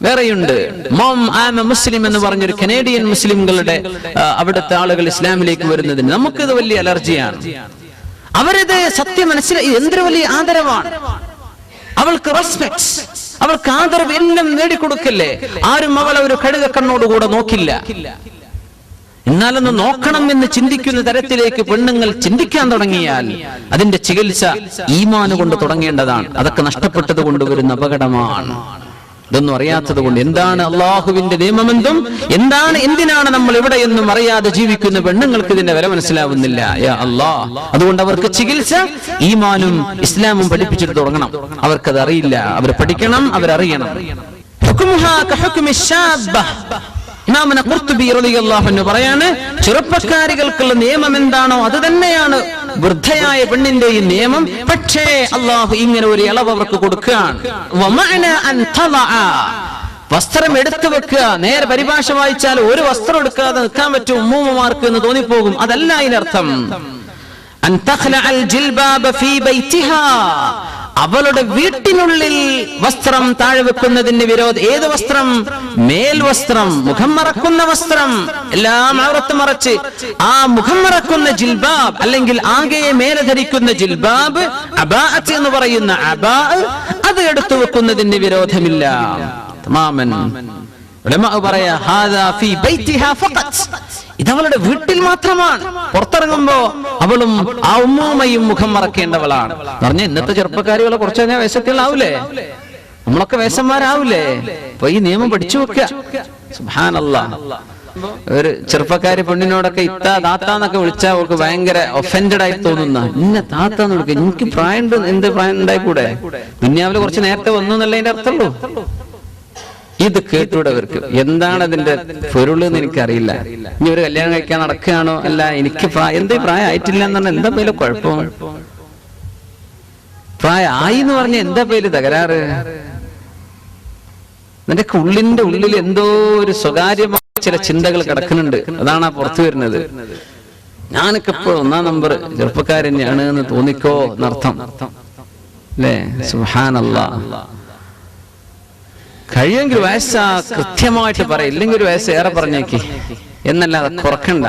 വേറെയുണ്ട് mom I am a Muslim എന്ന് പറഞ്ഞൊരു കനേഡിയൻ മുസ്ലിംകളുടെ അവിടുത്തെ ആളുകൾ ഇസ്ലാമിലേക്ക് വരുന്നതിന് നമുക്കിത് വലിയ അലർജിയാണ്. അവരിത് സത്യം മനസ്സിലായി, എന്തൊരു വലിയ ആദരവാണ്. അവൾക്ക് റെസ്പെക്ട്, അവൾക്ക് ആദരവ് എല്ലാം നേടിക്കൊടുക്കല്ലേ. ആരും അവളെ ഒരു കഴുകക്കണ്ണോടുകൂടെ നോക്കില്ല. എന്നാലൊന്ന് നോക്കണം എന്ന് ചിന്തിക്കുന്ന തരത്തിലേക്ക് പെണ്ണുങ്ങൾ ചിന്തിക്കാൻ തുടങ്ങിയാൽ അതിന്റെ ചികിത്സ ഈമാൻ കൊണ്ട് തുടങ്ങേണ്ടതാണ്. അതൊക്കെ നഷ്ടപ്പെട്ടത് കൊണ്ടുവരുന്ന അപകടമാണ്. ഇതൊന്നും അറിയാത്തത് കൊണ്ട് എന്താണ് അള്ളാഹുവിന്റെ നിയമമെന്തും എന്തിനാണ് നമ്മൾ ഇവിടെയെന്നും അറിയാതെ ജീവിക്കുന്ന പെണ്ണുങ്ങൾക്ക് ഇതിന്റെ വില മനസ്സിലാവുന്നില്ല. യാ അല്ലാഹ്, അതുകൊണ്ട് അവർക്ക് ചികിത്സ ഈമാനും ഇസ്ലാമും പഠിപ്പിച്ചിട്ട് തുടങ്ങണം. അവർക്കത് അറിയില്ല, അവർ പഠിക്കണം, അവരറിയണം. ഇമാമുന ഖുർതുബി റളിയല്ലാഹു അൻഹു പറയാണ്, ചെറുപ്പക്കാരികൾക്കുള്ള നിയമം എന്താണോ അത് തന്നെയാണ് വൃദ്ധയായ പെണ്ണിന്റെയും നിയമം. പക്ഷേ അല്ലാഹു ഇങ്ങനെ ഒരു ഇളവ് അവർക്ക് കൊടുക്കുകയാണ്. വസ്ത്രം എടുത്തു വെക്കുക. നേരെ പരിഭാഷ വായിച്ചാൽ ഒരു വസ്ത്രം എടുക്കാതെ നിൽക്കാൻ പറ്റും ഉമ്മൂമ്മമാർക്ക് എന്ന് തോന്നിപ്പോകും. അതല്ല അതിനർത്ഥം. അൻ തഖ്ലഅൽ ജിൽബാബ ഫീ ബൈതിഹാ, അവളുടെ വീട്ടിനുള്ളിൽ വസ്ത്രം താഴെ വെക്കുന്നതിന് വിരോധം. ഏത് വസ്ത്രം? മേൽവസ്ത്രം, മുഖം മറക്കുന്ന വസ്ത്രം, എല്ലാം ഔറത്ത് മറച്ച് ആ മുഖം മറക്കുന്ന ജിൽബാബ്, അല്ലെങ്കിൽ ആകെ മേലെ ധരിക്കുന്ന ജിൽബാബ്, അബാഅത്ത് എന്ന് പറയുന്ന അബാ, അത് എടുത്തു വെക്കുന്നതിന് വിരോധമില്ല. തമാമൻ ഉലമാ പറയാ ഹാദാ ഫീ ബൈതിഹാ ഫഖത്ത്, ഇതവളുടെ വീട്ടിൽ മാത്രമാണ്. പുറത്തിറങ്ങുമ്പോ അവളും ആ ഉമ്മൂമ്മയും മുഖം മറക്കേണ്ടവളാണ്. പറഞ്ഞ ഇന്നത്തെ ചെറുപ്പക്കാരികളെ കുറച്ച് കഴിഞ്ഞാൽ വേഷത്തിലാവൂലേ? നമ്മളൊക്കെ വേഷന്മാരാവൂലേ? അപ്പൊ ഈ നിയമം പഠിച്ചു വെക്കുക. സുബ്ഹാനല്ലാഹ്. ഒരു ചെറുപ്പക്കാരി പെണ്ണിനോടൊക്കെ ഇത്താ താത്താന്നൊക്കെ വിളിച്ചാൽ അവർക്ക് ഭയങ്കര ഒഫൻഡഡ് ആയി തോന്നുന്ന, ഇന്ന താത്താന്ന് വിളിക്കുക, എനിക്ക് പ്രായം ഉണ്ട്, എന്ത് പ്രായം ഉണ്ടായിക്കൂടെ, ദുനിയാവില് കുറച്ച് നേരത്തെ വന്നു എന്നല്ലേ അർത്ഥമുള്ളൂ. ഇത് കേട്ടൂടെ അവർക്ക്. എന്താണ് അതിന്റെ പൊരുളെന്ന് എനിക്കറിയില്ല. ഇനി ഒരു കല്യാണം കഴിക്കാൻ നടക്കുകയാണോ, അല്ല എനിക്ക് എന്തേ പ്രായം ആയിട്ടില്ല എന്ന് പറഞ്ഞാൽ എന്താ പേര് കുഴപ്പം, പ്രായം ആയി എന്ന് പറഞ്ഞാൽ എന്താ പേര് തകരാറ്. നിന്റെ ഉള്ളിന്റെ ഉള്ളിൽ എന്തോ ഒരു സ്വകാര്യമായ ചില ചിന്തകൾ കിടക്കുന്നുണ്ട്, അതാണ് ആ പുറത്തു വരുന്നത്. ഞാനൊക്കെ എപ്പോഴും 1-ാം നമ്പർ ചെറുപ്പക്കാരനെയാണ് എന്ന് തോന്നിക്കോ എന്നർത്ഥം അല്ലേ. സുബ്ഹാനല്ലാഹ്. കഴിയുമെങ്കിൽ വയസ്സ് കൃത്യമായിട്ട് പറയും, ഇല്ലെങ്കിൽ ഒരു വയസ്സ് ഏറെ പറഞ്ഞേക്ക് എന്നല്ലാതെ കുറക്കണ്ട.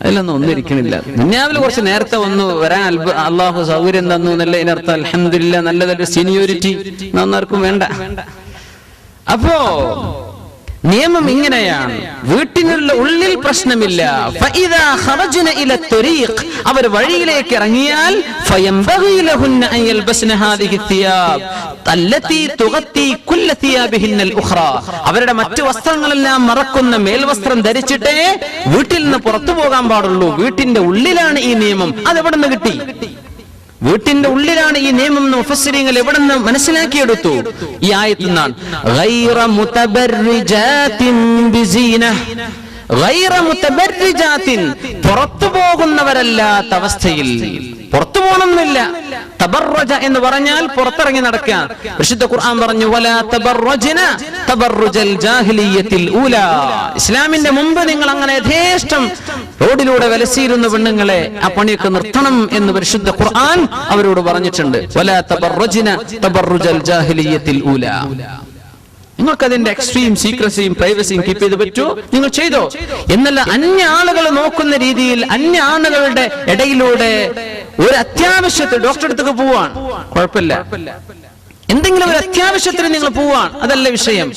അതിലൊന്നും ഒന്നിരിക്കണില്ല. ദുനിയാവിൽ കുറച്ച് നേരത്തെ വരാൻ അള്ളാഹു സൗകര്യം തന്നു എന്നല്ല ഇതിനർത്ഥം. അൽഹംദുലില്ലാഹ്, നല്ലതൊരു സീനിയോരിറ്റി ഒന്നാർക്കും വേണ്ട. അപ്പോ നിയമം ഇങ്ങനെയാണ്, വീട്ടിനുള്ള ഉള്ളിൽ പ്രശ്നമില്ല. അവർ വഴിയിലേക്ക് ഇറങ്ങിയാൽ അവരുടെ മറ്റു വസ്ത്രങ്ങളെല്ലാം മറക്കുന്ന മേൽവസ്ത്രം ധരിച്ചിട്ടേ വീട്ടിൽ നിന്ന് പുറത്തു പോകാൻ പാടുള്ളൂ. വീട്ടിന്റെ ഉള്ളിലാണ് ഈ നിയമം. അതെവിടെ നിന്ന് കിട്ടി? വീട്ടിന്റെ ഉള്ളിലാണ് ഈ നിയമം എന്ന് മുഫസ്സിരീങ്ങൾ എവിടെ നിന്ന് മനസ്സിലാക്കിയെടുത്തു? ഈ ആയത്തിൽ നിന്നാണ്. ഗൈറ മുതബർരിജാത്തിൻ ബിസീന, ഗൈറ മുതബർരിജാത്തിൻ, പുറത്തു പോകുന്നവരല്ലാത്ത അവസ്ഥയിൽ. പുറത്തു പോകണമെന്നില്ല. തബർറജ എന്ന് പറഞ്ഞാൽ പുറത്തിറങ്ങി നടക്കാൻ. വിശുദ്ധ ഖുർആൻ പറഞ്ഞു, വലാ തബർറജ്ന തബർറുജൽ ജാഹിലിയ്യത്തിൽ ഊലാ. ഇസ്ലാമിന്റെ മുമ്പ് നിങ്ങൾ അങ്ങനെ യഥേഷ്ടം റോഡിലൂടെ വലസിയിരുന്ന പെണ്ണുങ്ങളെ ആ പണിയൊക്കെ നിർത്തണം എന്ന് പരിശുദ്ധ ഖുർആൻ അവരോട് പറഞ്ഞിട്ടുണ്ട്. വലാ തബർറജ്ന തബർറുജൽ ജാഹിലിയ്യത്തിൽ ഊലാ. നിങ്ങൾക്ക് അതിന്റെ എക്സ്ട്രീം സീക്രസിയും പ്രൈവസിയും കീപ്പ് ചെയ്ത് പറ്റൂ, നിങ്ങൾ ചെയ്തോ. എന്നല്ല അന്യ ആളുകൾ നോക്കുന്ന രീതിയിൽ അന്യ ആളുകളുടെ ഇടയിലൂടെ ഒരു അത്യാവശ്യത്തിൽ ഡോക്ടറെ അടുത്തേക്ക് പോവാൻ കുഴപ്പമില്ല, എന്തെങ്കിലും ഒരു അത്യാവശ്യത്തിന് നിങ്ങൾ പോവാൻ, അതല്ല വിഷയം.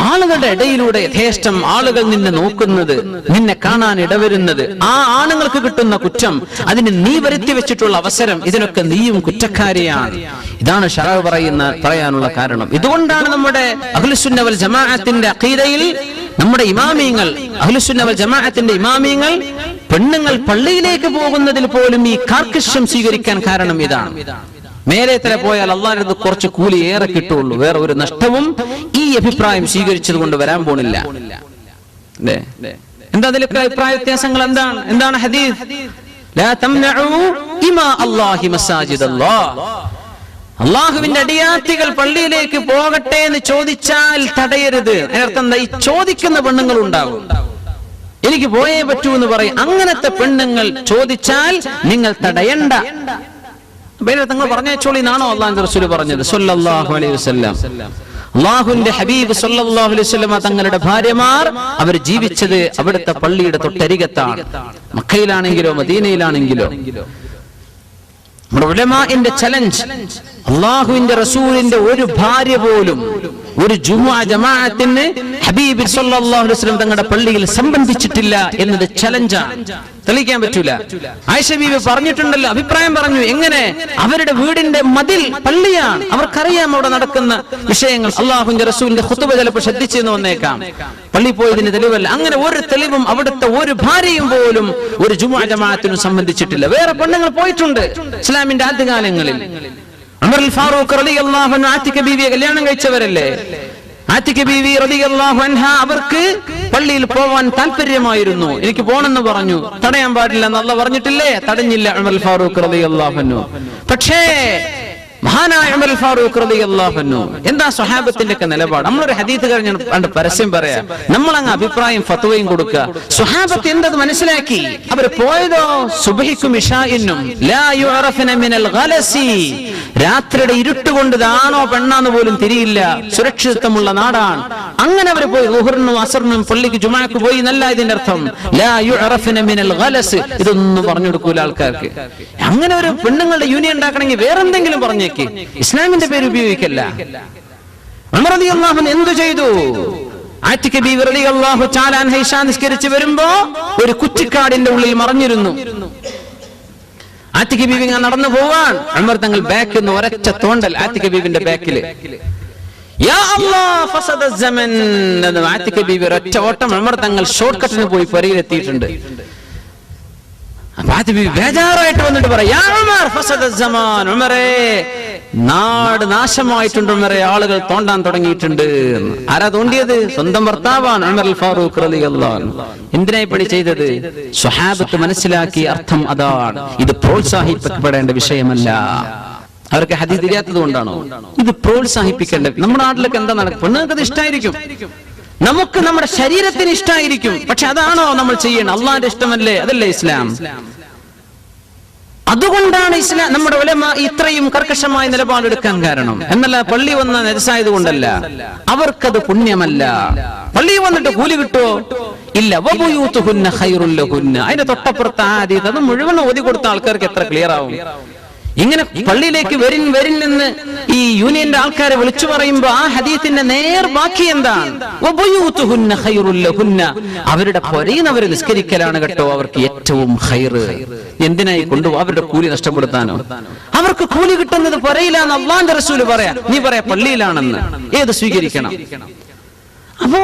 ആളുകളുടെ ഇടയിലൂടെ യഥേഷ്ടം ആളുകൾ നിന്നെ നോക്കുന്നത്, നിന്നെ കാണാൻ ഇടവരുന്നത്, ആ ആണുങ്ങൾക്ക് കിട്ടുന്ന കുറ്റം, അതിന് നീ വരുത്തി വെച്ചിട്ടുള്ള അവസരം, ഇതിനൊക്കെ നീയും കുറ്റക്കാരിയാണ്. ഇതാണ് ശറഅ പറയാനുള്ള കാരണം. ഇതുകൊണ്ടാണ് നമ്മുടെ അഹ്ലുസുന്ന വൽ ജമാഅത്തിന്റെ അഖീദയിൽ നമ്മുടെ ഇമാമിയങ്ങൾ, അഹ്ലുസുന്ന വൽ ജമാഅത്തിന്റെ ഇമാമിയങ്ങൾ പെണ്ണുങ്ങൾ പള്ളിയിലേക്ക് പോകുന്നതിൽ പോലും ഈ കാർക്കശ്യം സ്വീകരിക്കാൻ കാരണം ഇതാണ്. മേലെ തല പോയാൽ അള്ളാഹുവിന്റെ അടുത്ത് കുറച്ച് കൂലി ഏറെ കിട്ടുള്ളൂ, വേറെ ഒരു നഷ്ടവും ഈ അഭിപ്രായം സ്വീകരിച്ചത് കൊണ്ട് വരാൻ പോണില്ല. എന്താ അതിലൊക്കെ അഭിപ്രായ വ്യത്യാസങ്ങൾ? എന്താണ് ഹദീസ്? ലാ തംനഉ ഇമാ അല്ലാഹി മസാജിദല്ലാഹ്. അള്ളാഹുവിന്റെ അടിയാത്തികൾ പള്ളിയിലേക്ക് പോകട്ടെ എന്ന് ചോദിച്ചാൽ തടയരുത്. അതിനർത്ഥം എന്താ? ഈ ചോദിക്കുന്ന പെണ്ണുങ്ങൾ ഉണ്ടാകും, എനിക്ക് പോയേ പറ്റൂ എന്ന് പറയും. അങ്ങനത്തെ പെണ്ണുങ്ങൾ ചോദിച്ചാൽ നിങ്ങൾ തടയണ്ട. തങ്ങൾ പറഞ്ഞോളിന്നാണോ അള്ളാഹുവിന്റെ റസൂൽ പറഞ്ഞത് സ്വല്ലല്ലാഹു അലൈഹി വസല്ലം? അള്ളാഹുവിന്റെ ഹബീബ് സ്വല്ലല്ലാഹു അലൈഹി വസല്ലം തങ്ങളുടെ ഭാര്യമാർ അവർ ജീവിച്ചത് അവിടുത്തെ പള്ളിയുടെ തൊട്ടരികത്താണ്. മക്കയിലാണെങ്കിലോ മദീനയിലാണെങ്കിലോ. നമ്മുടെ ഉലമാഇന്റെ ചലഞ്ച്, അള്ളാഹുവിന്റെ റസൂലിന്റെ ഒരു ഭാര്യ പോലും ഒരു ജുമുഅ ജമാഅത്തിന് ഹബീബ് സ്വല്ലല്ലാഹു അലൈഹി വസല്ലം തങ്ങളുടെ പള്ളിയിൽ സംബന്ധിച്ചിട്ടില്ല എന്നത് ചലഞ്ചാണ്, തെളിയിക്കാൻ പറ്റൂല. ആയിഷ ബീവി പറഞ്ഞിട്ടുണ്ടല്ലോ, അഭിപ്രായം പറഞ്ഞു. എങ്ങനെ? അവരുടെ വീടിന്റെ മതിൽ പള്ളിയാണ്, അവർക്കറിയാം അവിടെ നടക്കുന്ന വിഷയങ്ങൾ. അള്ളാഹുവിന്റെ റസൂലിന്റെ ഖുതുബ ചിലപ്പോൾ ശ്രദ്ധിച്ചെന്ന് വന്നേക്കാം, പള്ളി പോയതിന് തെളിവല്ല. അങ്ങനെ ഒരു തെളിവും അവിടുത്തെ ഒരു ഭാര്യയും പോലും ഒരു ജുമുഅ ജമാഅത്തിനും സംബന്ധിച്ചിട്ടില്ല. വേറെ പെണ്ണുങ്ങൾ പോയിട്ടുണ്ട് ഇസ്ലാമിന്റെ ആദ്യകാലങ്ങളിൽ. ഉമർ ഫാറൂഖ് റളിയല്ലാഹു അൻഹു ആതിക ബീവിയെ കല്യാണം കഴിച്ചവരല്ലേ. ആതിക ബീവി റളിയല്ലാഹു അൻഹ അവർക്ക് പള്ളിയിൽ പോവാൻ താല്പര്യമായിരുന്നു. എനിക്ക് പോണെന്ന് പറഞ്ഞു, തടയാൻ പാടില്ല എന്ന് അല്ലാഹു പറഞ്ഞിട്ടില്ലേ? തടഞ്ഞില്ല ഉമർ ഫാറൂഖ് റളിയല്ലാഹു അൻഹു. പക്ഷേ മഹാനായ ഉമർ ഫാറൂഖ് റളിയല്ലാഹു അൻഹു എന്താ സ്വഹാബത്തിന്റെ ഒക്കെ നിലപാട്? നമ്മളൊരു ഹദീസ് കഴിഞ്ഞ പരസ്യം പറയാം, നമ്മളങ്ങ് അഭിപ്രായം ഫത്വയും കൊടുക്കുക. സ്വഹാബത്ത് എന്തത് മനസ്സിലാക്കി? അവർ പോയതോ സുബ്ഹിക്കും ഇശാഇനും ലാ യുഅറഫന മിനൽ ഗലസി, രാത്രിയുടെ ഇരുട്ടുകൊണ്ട് ഇതാണോ പെണ്ണാന്ന് പോലും തിരിയില്ല, സുരക്ഷിതത്വമുള്ള നാടാണ്. അങ്ങനെ അവർ പോയി ളുഹറിനും അസറിനും പള്ളിക്ക് ജുമുഅക്ക് പോയി എന്നല്ല ഇതിന്റെ അർത്ഥം. ലാ യുഅറഫന മിനൽ ഗലസ്, ഇതൊന്നും പറഞ്ഞു കൊടുക്കൂല ആൾക്കാർക്ക്. അങ്ങനെ ഒരു പെണ്ണുങ്ങളുടെ യൂണിയൻ ഉണ്ടാക്കണമെങ്കിൽ വേറെന്തെങ്കിലും പറഞ്ഞേക്ക്, ഇസ്ലാമിന്റെ പേര് ഉപയോഗിക്കല്ല. ഉമർ റളിയല്ലാഹു അൻഹു എന്തു ചെയ്തു? ആതിക ബീവി റളിയല്ലാഹു തആല അൻഹ ഇശാ നിസ്കരിച്ച് വരുമ്പോ ഒരു കുറ്റിക്കാടിന്റെ ഉള്ളിൽ മറഞ്ഞിരുന്നു. ആതിക ബീവി നടന്നു പോവാൻ ഉമർ തങ്ങൾ ബാക്കിൽ നിന്ന് ഒരൊറ്റ തോണ്ടൽ ആതിക ബീവിന്റെ ബാക്കില്. യാ അല്ലാഹ് ഫസദ സമൻ എന്ന് ആതിക ബീവി ഒറ്റ ഓട്ടം ഉമർ തങ്ങൾ ഷോർട്ട് കട്ടിന് പോയി പെരയിലെത്തിയിട്ടുണ്ട്. അപ്പൊ ആതിക ബീവി ബേജാറായിട്ട് വന്നിട്ട് പറയാം, യാ ഉമർ ഫസദ സമാൻ, ഉമറേ നാട് നാശമായിട്ടുണ്ട് ഉമറേ, ആളുകൾ തോണ്ടാൻ തുടങ്ങിയിട്ടുണ്ട്. ആരാ തോണ്ടിയത്? സ്വന്തം ഭർത്താവാണ് ഉമർ അൽ ഫാറൂഖ് റളിയല്ലാഹു അൻഹു. എന്തിനായി പണി ചെയ്തത്? സ്വഹാബത്ത് മനസ്സിലാക്കിയ അർത്ഥം അതാണ്. ഇത് പ്രോത്സാഹിപ്പിക്കപ്പെടേണ്ട വിഷയമല്ല. അവർക്ക് ഹദീസ് അറിയാത്തത് കൊണ്ടാണോ? ഇത് പ്രോത്സാഹിപ്പിക്കേണ്ടത്. നമ്മുടെ നാട്ടിലൊക്കെ എന്താ നടക്കും? പെണ്ണുങ്ങൾക്ക് ഇഷ്ടമായിരിക്കും, നമുക്ക് നമ്മുടെ ശരീരത്തിന് ഇഷ്ടമായിരിക്കും. പക്ഷെ അതാണോ നമ്മൾ ചെയ്യണം? അള്ളാന്റെ ഇഷ്ടമല്ലേ? അതല്ലേ ഇസ്ലാം? അതുകൊണ്ടാണ് ഇസ്ലാം നമ്മുടെ ഉലമ ഇത്രയും കർക്കശമായ നിലപാടെടുക്കാൻ കാരണം. എന്നല്ല പള്ളി വന്ന നജസായത് കൊണ്ടല്ല, അവർക്കത് പുണ്യമല്ല. പള്ളി വന്നിട്ട് കൂലി കിട്ടുമോ? ഇല്ല. വബുയൂതുഹുന്ന ഖൈറുൽ ലഹുന്ന. അതിന്റെ തൊട്ടപ്പുറത്ത് ആദീത് അത് മുഴുവൻ ഓതി കൊടുത്ത ആൾക്കാർക്ക് എത്ര ക്ലിയർ ആവും? ഇങ്ങനെ പള്ളിയിലേക്ക് വരിൻ എന്ന് ഈ യൂണിയന്റെ ആൾക്കാരെ വിളിച്ചു പറയുമ്പോ ആ ഹദീത്തിന്റെ നേർ ബാക്കി എന്താണ്? വബുയൂതുഹുന്ന ഖൈറുൽ ലഹുന്ന. അവരുടെ പുരയിൽ അവർ നിസ്കരിക്കലാണ് കേട്ടോ അവർക്ക് ഏറ്റവും ഖൈർ. എന്തിനായി കൊണ്ടുപോകും? അവരുടെ കൂലി നഷ്ടപ്പെടുത്താനോ? അവർക്ക് കൂലി കിട്ടുന്നത് പുരയിലാന്ന് അല്ലാഹുവിന്റെ റസൂൽ പറയാ, നീ പറയാ പള്ളിയിലാണെന്ന്. ഏത് സ്വീകരിക്കണം? അപ്പോ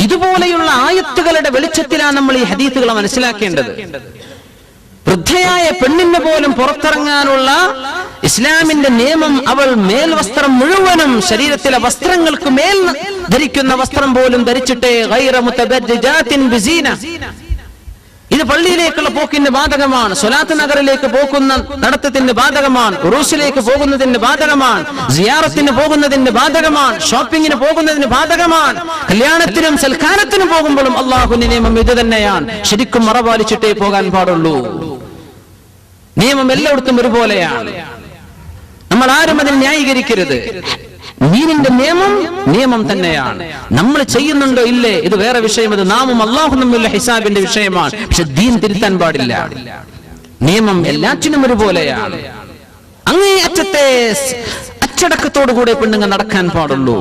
ഇതുപോലെയുള്ള ആയത്തുകളുടെ വെളിച്ചത്തിലാണ് നമ്മൾ ഈ ഹദീസുകളെ മനസ്സിലാക്കേണ്ടത്. വൃദ്ധയായ പെണ്ണിന് പോലും പുറത്തിറങ്ങാനുള്ള ഇസ്ലാമിന്റെ നിയമം, അവൾ മേൽവസ്ത്രം മുഴുവനും ശരീരത്തിലെ വസ്ത്രങ്ങൾക്ക് മേൽ ധരിക്കുന്ന വസ്ത്രം പോലും ധരിച്ചിട്ടേ ഗൈറ മുതബർരിജാത്തിൻ ബിസീന. ഇത് പള്ളിയിലേക്കുള്ള പോക്കിന് ബാധകമാണ്, സ്വലാത്ത് നഗറിലേക്ക് പോകുന്ന നടത്തത്തിന് ബാധകമാണ്, ഉറൂസിലേക്ക് പോകുന്നതിന് ബാധകമാണ്, സിയാറത്തിന് പോകുന്നതിന് ബാധകമാണ്, ഷോപ്പിങ്ങിന് പോകുന്നതിന് ബാധകമാണ്, കല്യാണത്തിനും സൽക്കാരത്തിനും പോകുമ്പോഴും അള്ളാഹുവിന്റെ നിയമം ഇത് തന്നെയാണ്. ശരിക്കും മറപാലിച്ചിട്ടേ പോകാൻ പാടുള്ളൂ. നിയമം എല്ലായിടത്തും ഒരുപോലെയാണ്. നമ്മൾ ആരും അതിനെ ന്യായീകരിക്കരുത്. ദീനിന്റെ നിയമം തന്നെയാണ്. നമ്മൾ ചെയ്യുന്നുണ്ടോ ഇല്ലേ ഇത് വേറെ വിഷയം. അത് നാമും അല്ലാഹും തമ്മിലുള്ള ഹിസാബിന്റെ വിഷയമാണ്. പക്ഷെ ദീൻ തിരുത്താൻ പാടില്ല. നിയമം എല്ലാറ്റിനും ഒരുപോലെയാണ്. അങ്ങേ അറ്റത്തെ അച്ചടക്കത്തോടുകൂടെ പെണ്ണുങ്ങൾ നടക്കാൻ പാടുള്ളൂ.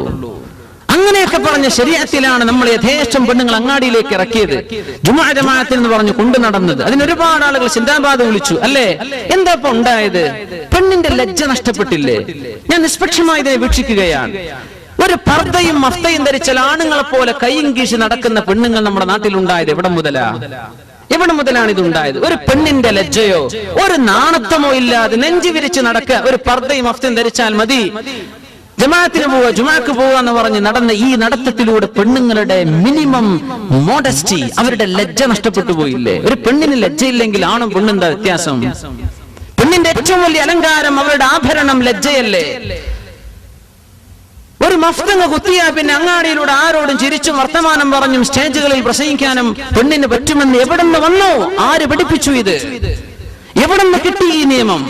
അങ്ങനെയൊക്കെ പറഞ്ഞ ശരീഅത്തിലാണ് നമ്മൾ യഥേഷ്ടം പെണ്ണുങ്ങൾ അങ്ങാടിയിലേക്ക് ഇറക്കിയത്. ജുമുഅ ജമാഅത്ത് എന്ന് പറഞ്ഞു കൊണ്ടു നടന്നത്. അതിന് ഒരുപാട് ആളുകൾ സിന്ദാബാദ് വിളിച്ചു, അല്ലേ? എന്താ ഇപ്പൊ ഉണ്ടായത്? പെണ്ണിന്റെ ലജ്ജ നഷ്ടപ്പെട്ടില്ലേ? ഞാൻ നിഷ്പക്ഷമായി ഇതിനെ വീക്ഷിക്കുകയാണ്. ഒരു പർദ്ദയും മഫ്തയും ധരിച്ചാൽ ആണുങ്ങളെ പോലെ കൈയും കീശി നടക്കുന്ന പെണ്ണുങ്ങൾ നമ്മുടെ നാട്ടിലുണ്ടായത് എവിടെ മുതലാണ് ഇതുണ്ടായത്? ഒരു പെണ്ണിന്റെ ലജ്ജയോ ഒരു നാണത്തമോ ഇല്ലാതെ നെഞ്ചു വിരിച്ച് നടക്കുക. ഒരു പർദ്ദയും മഫ്തയും ധരിച്ചാൽ മതി, ജമാഅത്തിന് പോവുക, ജുമാക്ക് പോവുക എന്ന് പറഞ്ഞ് നടന്ന ഈ നടത്തത്തിലൂടെ പെണ്ണുങ്ങളുടെ മിനിമം മോഡസ്റ്റി, അവരുടെ ലജ്ജ നഷ്ടപ്പെട്ടു പോയില്ലേ? ഒരു പെണ്ണിന് ലജ്ജയില്ലെങ്കിൽ ആണും പെണ്ണും എന്താ വ്യത്യാസം? പെണ്ണിന്റെ ഏറ്റവും വലിയ അലങ്കാരം അവരുടെ ആഭരണം ലജ്ജയല്ലേ? ഒരു മഫ്തങ്ങ് കുത്തിയാ പിന്നെ അങ്ങാടിയിലൂടെ ആരോടും ചിരിച്ചും വർത്തമാനം പറഞ്ഞും സ്റ്റേജുകളിൽ പ്രസംഗിക്കാനും പെണ്ണിന് പറ്റുമെന്ന് എവിടെ നിന്ന് വന്നു? ആര് പഠിപ്പിച്ചു ഇത്? എവിടെ നിന്ന് കിട്ടി ഈ നിയമം?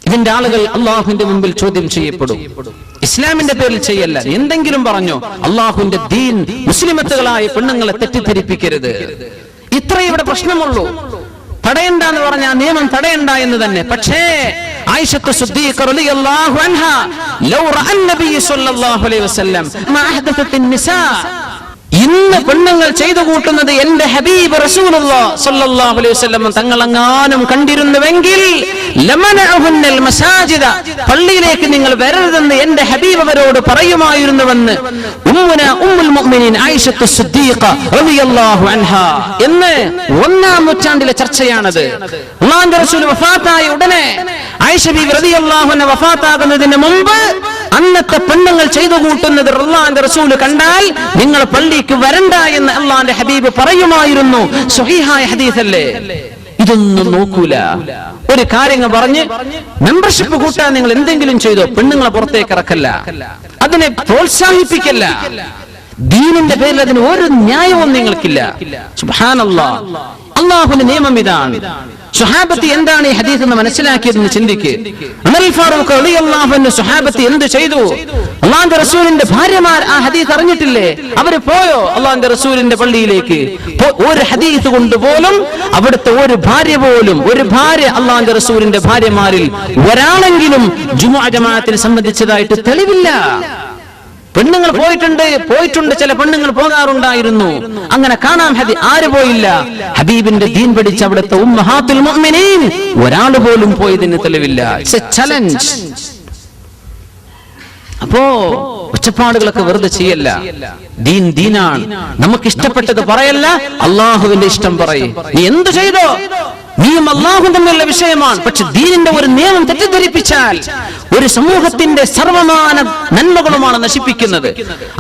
ഇതിന്റെ ആളുകൾ അള്ളാഹുവിന്റെ മുമ്പിൽ ചോദ്യം ചെയ്യപ്പെടും. ഇസ്ലാമിന്റെ പേരിൽ ചെയ്യല്ല. എന്തെങ്കിലും പറഞ്ഞോ? അള്ളാഹുവിന്റെ ദീൻ മുസ്ലിമത്തുകളായ പെണ്ണുങ്ങളെ തെറ്റിദ്ധരിപ്പിക്കരുത്. ഇത്രേ ഇവിടെ പ്രശ്നമുള്ളൂ. തടയണ്ട എന്ന് പറഞ്ഞാൽ നിയമം തടയണ്ട എന്ന് തന്നെ. പക്ഷേ ആയിഷത്തു സിദ്ദീഖ റളിയല്ലാഹു അൻഹാ ലൗ റഅൻ നബി സ്വല്ലല്ലാഹു അലൈഹി വസല്ലം മാ അഹദത്തൻ നിസാ, ഇന്ന് പെണ്ണുങ്ങൾ ചെയ്തു കൂട്ടുന്നത് എന്റെ ഹബീബ് റസൂലുള്ളാഹി സ്വല്ലല്ലാഹു അലൈഹി വസല്ലം തങ്ങൾ എങ്ങാനും കണ്ടിരുന്നുവെങ്കിൽ ലമനഅഹുന്നൽ മസാജിദ, പള്ളിയിലേക്ക് നിങ്ങൾ വരരുതെന്ന് എന്റെ ഹബീബ് അവരോട് പറയുമായിരുന്നുവെന്ന് ഉമ്മുൽ മുഅ്മിനീൻ ആയിഷത്തു സിദ്ദീഖ റളിയല്ലാഹു അൻഹാ എന്ന് 1-ാം നൂറ്റാണ്ടിലെ ചർച്ചയാണത്. അല്ലാഹുവിന്റെ റസൂൽ വഫാത്തായ ഉടനെ ആയിഷ ബീവി റളിയല്ലാഹു അൻഹ വഫാത്താകുന്നതിന് മുമ്പ് അന്നത്തെ പെണ്ണുങ്ങൾ ചെയ്തു കൂട്ടുന്നത് അല്ലാഹുവിന്റെ റസൂൽ കണ്ടാൽ നിങ്ങൾ പള്ളിക്ക് വരണ്ട എന്ന് അല്ലാഹുവിന്റെ ഹബീബ് പറയുമായിരുന്നു. സ്വഹീഹായ ഹദീസല്ലേ? ഇതൊന്നും നോക്കൂല. ഒരു കാര്യങ്ങൾ പറഞ്ഞ് മെമ്പർഷിപ്പ് കൂട്ടാൻ നിങ്ങൾ എന്തെങ്കിലും ചെയ്തോ, പെണ്ണുങ്ങളെ പുറത്തേക്ക് ഇറക്കല്ല, അതിനെ പ്രോത്സാഹിപ്പിക്കല്ല. ദീനിന്റെ പേരിൽ അതിന് ഒരു ന്യായവും നിങ്ങൾക്കില്ല. സുബ്ഹാനല്ലാഹ്, അല്ലാഹുവിന്റെ നിയമം ഇതാണ്. സ്വഹാബത്ത് എന്താണ് ഈ ഹദീസ് എന്ന് മനസ്സിലാക്കിയതെന്ന് ചിന്തിക്ക്. ഉമർ ഫാറൂഖ് റളിയല്ലാഹു അൻഹു സ്വഹാബത്ത് എന്ത് ചെയ്തു? അല്ലാഹുവിന്റെ റസൂലിന്റെ ഭാര്യമാർ ആ ഹദീസ് അറിഞ്ഞിട്ടില്ലേ? അവര് പോയോ അല്ലാഹുവിന്റെ റസൂലിന്റെ പള്ളിയിലേക്ക്? ഒരു ഹദീസ് കൊണ്ട് പോലും അവിടുത്തെ ഒരു ഭാര്യ അല്ലാഹുവിന്റെ റസൂലിന്റെ ഭാര്യമാരിൽ ഒരാളെങ്കിലും ജുമുഅ ജമാഅത്തിനെ സംബന്ധിച്ചതായിട്ട് തെളിവില്ല. പെണ്ണുങ്ങൾ പോയിട്ടുണ്ട്, ചില പെണ്ണുങ്ങൾ പോകാറുണ്ടായിരുന്നു. അങ്ങനെ കാണാം. ആര് പോയില്ല? ഹബീബിന്റെ ദീൻ പഠിച്ച അവിടുത്തെ ഉമ്മഹാത്തുൽ മുഅ്മിനീൻ ഒരാൾ പോലും പോയതിന് തെളിവില്ല. It's a challenge. അപ്പോ ഒച്ചപ്പാടുകളൊക്കെ വെറുതെ ചെയ്യല്ല. ദീൻ ദീനാണ്. നമുക്ക് ഇഷ്ടപ്പെട്ടത് പറയല്ല, അള്ളാഹുവിന്റെ ഇഷ്ടം പറയും. നീ എന്തു ചെയ്തോ, നീയും അള്ളാഹും തമ്മിലുള്ള വിഷയമാണ്. പക്ഷെ ദീനിന്റെ ഒരു നിയമം തെറ്റിദ്ധരിപ്പിച്ചാൽ ഒരു സമൂഹത്തിന്റെ സർവമാന നന്മകളുമാണ് നശിപ്പിക്കുന്നത്.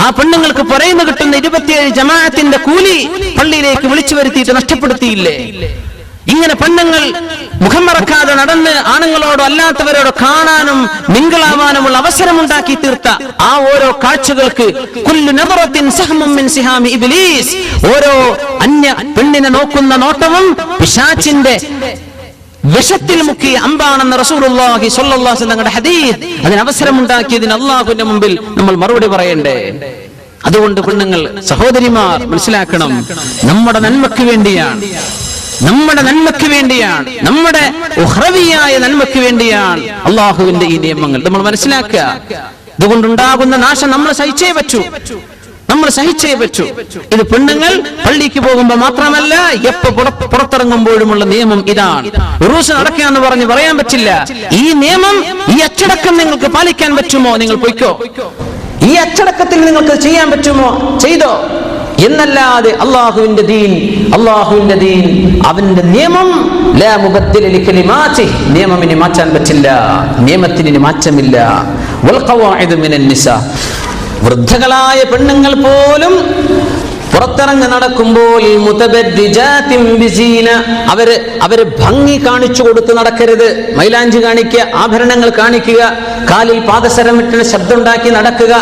ആ പെണ്ണുങ്ങൾക്ക് പറയുന്ന കിട്ടുന്ന 27 ജമാഅത്തിന്റെ കൂലി പള്ളിയിലേക്ക് വിളിച്ചു വരുത്തിയിട്ട് നഷ്ടപ്പെടുത്തിയില്ലേ? ഇങ്ങനെ പെണ്ണുങ്ങൾ മുഖം മറക്കാതെ നടന്ന് ആണുങ്ങളോടോ അല്ലാത്തവരോടോ കാണാനും മിങ്കിളാവാനുമുള്ള അവസരമുണ്ടാക്കി തീർത്ത ആ ഓരോ കാഴ്ചകൾക്ക് കുല്ലു നദറത്തിൻ സഹ്മും മിൻ സിഹാമി ഇബ്ലീസ്, ഓരോ അന്യ പെണ്ണിനെ നോക്കുന്ന നോട്ടവും പിശാചിന്റെ വിഷത്തിൽ മുക്കിയ അമ്പാണെന്ന് റസൂലുള്ളാഹി സ്വല്ലല്ലാഹു അലൈഹി വസല്ലം ഹദീസ്. അതിന് അവസരമുണ്ടാക്കിയതിന് അല്ലാഹുവിന്റെ മുമ്പിൽ നമ്മൾ മറുപടി പറയണ്ടേ? അതുകൊണ്ട് പെണ്ണുങ്ങൾ, സഹോദരിമാർ മനസ്സിലാക്കണം, നമ്മുടെ നന്മയ്ക്ക് വേണ്ടിയാണ്, നമ്മുടെ നന്മയ്ക്ക് വേണ്ടിയാണ്, നമ്മുടെ ഉഖ്റവിയായ നന്മയ്ക്ക് വേണ്ടിയാണ് അള്ളാഹുവിന്റെ ഈ നിയമങ്ങൾ നമ്മൾ മനസ്സിലാക്കുക. ഇതുകൊണ്ടുണ്ടാകുന്ന നാശം നമ്മൾ സഹിച്ചേ പറ്റൂ, നമ്മൾ സഹിച്ചേ പറ്റൂ. ഇത് പെണ്ണുങ്ങൾ പള്ളിക്ക് പോകുമ്പോൾ മാത്രമല്ല, എപ്പോ പുറത്തിറങ്ങുമ്പോഴുമുള്ള നിയമം ഇതാണ്. ഉറൂസ് നടക്കാന്ന് പറഞ്ഞ് പറയാൻ പറ്റില്ല. ഈ നിയമം, ഈ അച്ചടക്കം നിങ്ങൾക്ക് പാലിക്കാൻ പറ്റുമോ? നിങ്ങൾ പൊയ്ക്കോ. ഈ അച്ചടക്കത്തിൽ നിങ്ങൾക്ക് ചെയ്യാൻ പറ്റുമോ? ചെയ്തോ. എന്നല്ലാതെ അള്ളാഹുവിന്റെ ദീൻ, അള്ളാഹുവിന്റെ ദീൻ, അവന്റെ നിയമം ലാ മുബദ്ദില ലികലിമാതി, നിയമം ഇനി മാറ്റാൻ പറ്റില്ല, നിയമത്തിന് ഇനി മാറ്റമില്ല. വൽ ഖവാഇദു മിനൻ നിസാ, വൃദ്ധകളായ പെണ്ണുങ്ങൾ പോലും പുറത്തിറങ്ങി നടക്കുമ്പോൾ മുതബദ്ദിജാതിൻ ബിസീന, അവര് ഭംഗി കാണിച്ചു കൊടുത്ത് നടക്കരുത്. മൈലാഞ്ചി കാണിക്കുക, ആഭരണങ്ങൾ കാണിക്കുക, കാലിൽ പാദസരമിട്ട് ശബ്ദമുണ്ടാക്കി നടക്കുക.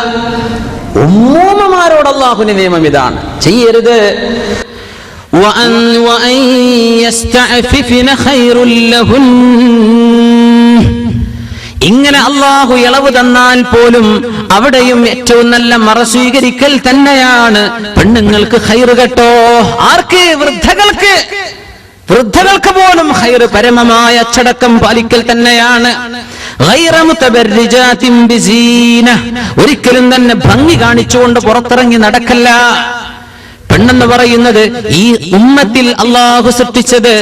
ഉമ്മൂമ്മമാരോട് അല്ലാഹുവിന്റെ നിയമം ഇതാണ്, ചെയ്യരുത്. ഇങ്ങനെ അല്ലാഹു ഇളവ് തന്നാൽ പോലും അവിടെയും ഏറ്റവും നല്ല മറ സ്വീകരിക്കൽ തന്നെയാണ് പെണ്ണുങ്ങൾക്ക് ഖൈർ കേട്ടോ. ആർക്ക്? വൃദ്ധകൾക്ക്. വൃദ്ധകൾക്ക് പോലും ഖൈർ പരമമായ അച്ചടക്കം പാലിക്കൽ തന്നെയാണ്. ഒരിക്കലും തന്നെ ഭംഗി കാണിച്ചുകൊണ്ട് പുറത്തിറങ്ങി നടക്കല്ല. പെണ്ണെന്ന് പറയുന്നത് ഈ ഉമ്മത്തിൽ അള്ളാഹു സൃഷ്ടിച്ചത്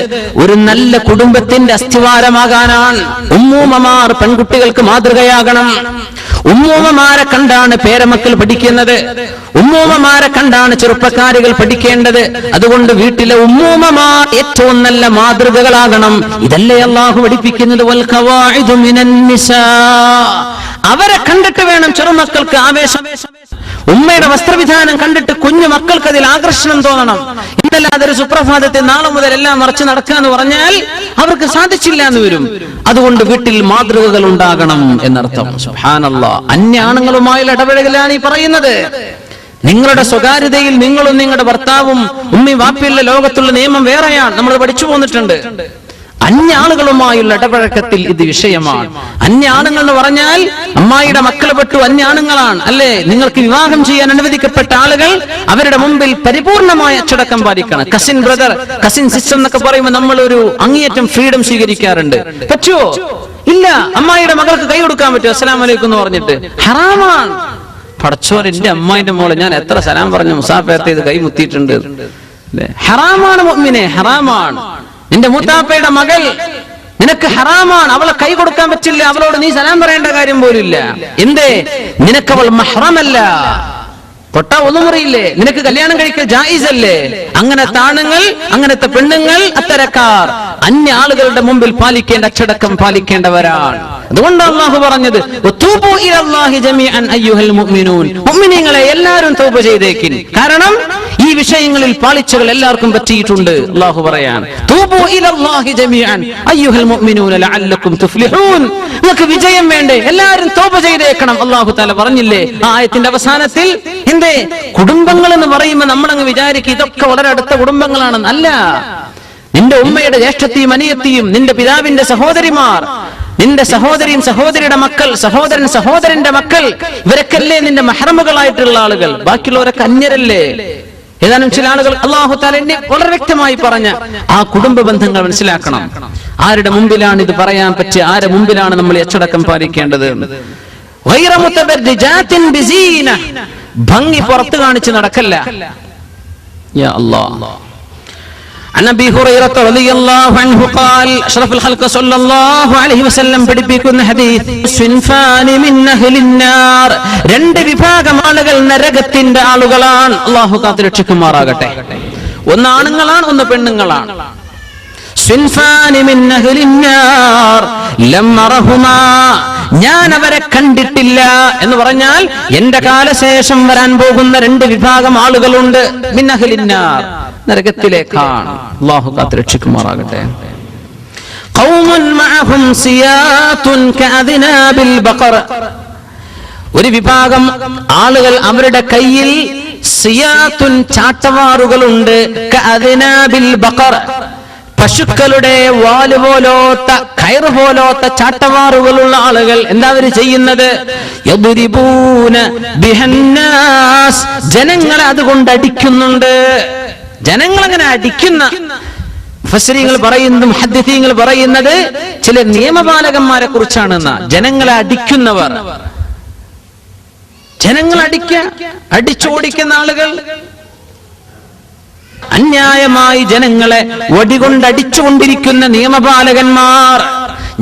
ഒരു നല്ല കുടുംബത്തിന്റെ അസ്ഥിവാരമാകാനാണ്. ഉമ്മൂമ്മമാർ പെൺകുട്ടികൾക്ക് മാതൃകയാകണം. ഉമ്മൂമ്മമാരെ കണ്ടാണ് പേരമക്കൾ പഠിക്കുന്നത്, ഉമ്മൂമ്മമാരെ കണ്ടാണ് ചെറുപ്പക്കാരികൾ പഠിക്കേണ്ടത്. അതുകൊണ്ട് വീട്ടിലെ ഉമ്മൂമ്മമാർ ഏറ്റവും നല്ല മാതൃകകളാകണം. ഇതല്ലേ അള്ളാഹു പഠിപ്പിക്കുന്നത്. വൽ ഖവാഇദു മിനൻ നിസാ, അവരെ കണ്ടിട്ട് വേണം ചെറുമക്കൾക്ക് ആവേശം. ഉമ്മയുടെ വസ്ത്രവിധാനം കണ്ടിട്ട് കുഞ്ഞു മക്കൾക്ക് അതിൽ ആകർഷണം തോന്നണം. ഇന്നല്ലാതെ ഒരു സുപ്രഭാതത്തെ നാളെ മുതൽ എല്ലാം മറച്ചു നടക്കാന്ന് പറഞ്ഞാൽ അവർക്ക് സാധിച്ചില്ല എന്ന് വരും. അതുകൊണ്ട് വീട്ടിൽ മാതൃകകൾ ഉണ്ടാകണം എന്നർത്ഥം. സുബ്ഹാനല്ലാഹ്. അന്യ ആണുങ്ങളുമായുള്ള ഇടപെടലാണ് ഈ പറയുന്നത്. നിങ്ങളുടെ സ്വകാര്യതയിൽ നിങ്ങളും നിങ്ങളുടെ ഭർത്താവും ഉമ്മയും വാപ്പിയുള്ള ലോകത്തുള്ള നിയമം വേറെയാണ്. നമ്മൾ പഠിച്ചു പോന്നിട്ടുണ്ട്. അന്യ ആളുകളുമായുള്ള ഇടപഴക്കത്തിൽ ഇത് വിഷയമാണ്. അന്യ ആണുങ്ങൾ എന്ന് പറഞ്ഞാൽ അമ്മായിയുടെ മക്കൾ പെട്ടു അന്യ ആണുങ്ങളാണ് അല്ലേ? നിങ്ങൾക്ക് വിവാഹം ചെയ്യാൻ അനുവദിക്കപ്പെട്ട ആളുകൾ അവരുടെ മുമ്പിൽ പരിപൂർണമായ അച്ചടക്കം പാലിക്കണം. കസിൻ ബ്രദർ, കസിൻ സിസ്റ്റർ എന്നൊക്കെ പറയുമ്പോൾ നമ്മൾ ഒരു അങ്ങേയറ്റം ഫ്രീഡം സ്വീകരിക്കാറുണ്ട്. പറ്റുമോ? ഇല്ല. അമ്മായിയുടെ മകൾക്ക് കൈ കൊടുക്കാൻ പറ്റുമോ? അസ്സലാമു അലൈക്കും എന്ന് പറഞ്ഞിട്ട്? ഹറാമാണ്. പടച്ചോൻ, എന്റെ അമ്മായിന്റെ മോളെ ഞാൻ എത്ര സലാം പറഞ്ഞു മുസാഫത്ത് ചെയ്ത് കൈ മുത്തിയിട്ടുണ്ട്. ഹറാമാണ് മുഅ്മിനെ, ഹറാമാണ്. നിന്റെ മൂത്താപ്പയുടെ മകൾ നിനക്ക് ഹറാമാണ്, അവളെ കൈ കൊടുക്കാൻ പറ്റില്ല, അവളോട് നീ സലാം പറയേണ്ട കാര്യം പോലില്ല. എന്തേ? നിനക്കവൾ മഹ്റമല്ല. പൊട്ട ഒന്നുമുറിയില്ലേ? നിനക്ക് കല്യാണം കഴിക്കൽ ജായിസ് അല്ലേ? അങ്ങനത്തെ ആണുങ്ങൾ, അങ്ങനത്തെ പെണ്ണുങ്ങൾ, അത്തരക്കാർ അന്യ ആളുകളുടെ മുമ്പിൽ പാലിക്കേണ്ട അച്ചടക്കം പാലിക്കേണ്ടവരാണ്. അതുകൊണ്ട് അല്ലാഹു പറഞ്ഞത് വതൂബു ഇലല്ലാഹി ജമീഅൻ അയ്യുഹൽ മുഅ്മിനൂൻ, മുഅ്മിനീങ്ങളെ എല്ലാവരും തൗബ ചെയ്തേക്കിൻ. കാരണം ഈ വിഷയങ്ങളിൽ പാളിച്ചകൾ എല്ലാവർക്കും പറ്റിയിട്ടുണ്ട്. അല്ലാഹു പറയാണ് തൂബു ഇലല്ലാഹി ജമീഅൻ അയ്യുഹൽ മുഅ്മിനൂന ലഅല്ലക്കും തുഫ്ലിഹൂൻ, നിങ്ങൾക്ക് വിജയം വേണ്ടേ? എല്ലാവരും തൗബ ചെയ്തേക്കണം. അല്ലാഹു തആല പറഞ്ഞില്ലേ ആ ആയത്തിന്റെ അവസാനത്തിൽ? എന്തേ? കുടുംബങ്ങൾ എന്ന് പറയുമ്പോൾ നമ്മളങ്ങ് വിചാരിക്കും ഇതൊക്കെ വളരെ അടുത്ത കുടുംബങ്ങളാണെന്ന്. അല്ല. നിന്റെ ഉമ്മയുടെ ജ്യേഷ്ഠത്തെയും അനിയത്തിയും, നിന്റെ പിതാവിന്റെ സഹോദരിമാർ, നിന്റെ സഹോദരിയും സഹോദരിയുടെ മക്കൾ, സഹോദരൻ സഹോദരന്റെ മക്കൾ, ഇവരൊക്കെയല്ലേ നിന്റെ മഹ്റമുകളായിട്ടുള്ള ആളുകൾ. ബാക്കിയുള്ളവരൊക്കെ അന്യരല്ലേ? ഏതാനും ചില ആളുകൾ അല്ലാഹു തആല എന്നെ വളരെ വ്യക്തമായി പറഞ്ഞ ആ കുടുംബ ബന്ധങ്ങൾ മനസ്സിലാക്കണം. ആരുടെ മുമ്പിലാണ് ഇത് പറയാൻ പറ്റുക? ആരുടെ മുമ്പിലാണ് നമ്മൾ അച്ചടക്കം പാലിക്കേണ്ടത്? ഗൈറ മുതബർരിജാത്തിൻ ബിസീന, ഭംഗി പുറത്തു കാണിച്ച് നടക്കല്ല. യാ അല്ലാഹ്. عن أبي هريرة رضي الله عنه قال أشرف الخلق صلى الله عليه وسلم പഠിപ്പിക്കുന്ന ഹദീസ് സിൻഫാനി മിൻ അഹ്ലിൻ നാർ രണ്ട് വിഭാഗം ആളുകൾ നരകത്തിന്റെ ആളുകളാണ്. അല്ലാഹു കാത്തുരക്ഷിക്കുമാറാകട്ടെ. ഒന്ന് ആണുങ്ങളാണ്, ഒന്ന് പെണ്ണുങ്ങളാണ്. സിൻഫാനി മിൻ അഹ്ലിൻ നാർ ലം അറഹുമാ ഞാൻ അവരെ കണ്ടിട്ടില്ല എന്ന് പറഞ്ഞാൽ എന്റെ കാലശേഷം വരാൻ പോകുന്ന രണ്ട് വിഭാഗം ആളുകളുണ്ട്. മിൻ അഹ്ലിൻ നാർ നരകത്തിലേക്കാണ്. അല്ലാഹു കാത്തുരക്ഷിക്കുമാറാകട്ടെ. ഖൗമുൻ മഅഹും സിയാതുൻ കഅദ്നാബിൽ ബഖർ ഒരു വിഭാഗം ആളുകൾ അവരുടെ കയ്യിൽ സിയാതുൻ ചാട്ടവാറുകളുണ്ട്. കഅദ്നാബിൽ ബഖർ പശുക്കളുടെ വാല് പോലോത്ത കയറ് പോലോത്ത ചാട്ടവാറുകളുള്ള ആളുകൾ. എന്താ അവർ ചെയ്യുന്നത്? യദ്രിബൂന ബിഹന്നാസ് ജനങ്ങളെ അതുകൊണ്ട് അടിക്കുന്നുണ്ട്. ജനങ്ങളങ്ങനെ അടിക്കുന്ന മുഫസ്സിരീങ്ങൾ പറയുന്നതും മുഹദ്ദിഥീങ്ങൾ പറയുന്നത് ചില നിയമപാലകന്മാരെ കുറിച്ചാണെന്ന്. ജനങ്ങളെ അടിക്കുന്നവർ, ജനങ്ങളെ അടിച്ചോടിക്കുന്ന ആളുകൾ, അന്യായമായി ജനങ്ങളെ വടികൊണ്ടടിച്ചുകൊണ്ടിരിക്കുന്ന നിയമപാലകന്മാർ.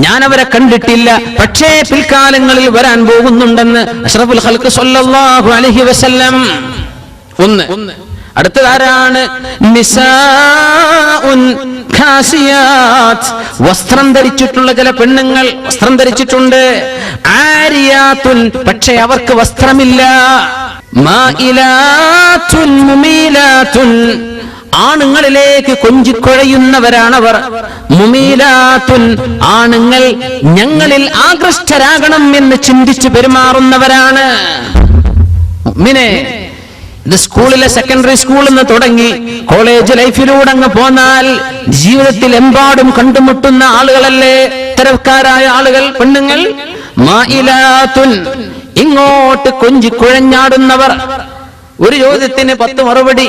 ഞാൻ അവരെ കണ്ടിട്ടില്ല, പക്ഷേ പിൽക്കാലങ്ങളിൽ വരാൻ പോകുന്നുണ്ടെന്ന് അഷ്റഫുൽ ഖൽഖ് സ്വല്ലല്ലാഹു അലൈഹി വസല്ലം. ഒന്ന്. അടുത്തതാരാണ്? നിസാഉൻ ഖാസിയാത്ത് വസ്ത്രം ധരിച്ചിട്ടുള്ള ചില പെണ്ണുങ്ങൾ വസ്ത്രം ധരിച്ചിട്ടുണ്ട്. ആരിയാത്തുൻ പക്ഷേ അവർക്ക് വസ്ത്രമില്ല. മായിലാത്തുൻ മുമീലാത്തുൻ ആണുങ്ങളിലേക്ക് കൊഞ്ചിക്കൊഴയുന്നവരാണവർ. മുമീലാത്തുൻ ആണുങ്ങൾ ഞങ്ങളിൽ ആകൃഷ്ടരാകണം എന്ന് ചിന്തിച്ചു പെരുമാറുന്നവരാണ്. മുഅ്മിനേ, ഇത് സ്കൂളിലെ സെക്കൻഡറി സ്കൂളിൽ നിന്ന് തുടങ്ങി കോളേജ് ലൈഫിലൂടെ അങ്ങ് പോന്നാൽ ജീവിതത്തിൽ എമ്പാടും കണ്ടുമുട്ടുന്ന ആളുകളല്ലേ ഇത്തരക്കാരായ ആളുകൾ, പെണ്ണുങ്ങൾ. മായിലാത്തുൻ ഇങ്ങോട്ട് കൊഞ്ചിക്കുഴഞ്ഞാടുന്നവർ. ഒരു ചോദ്യത്തിന് 10 മറുപടി.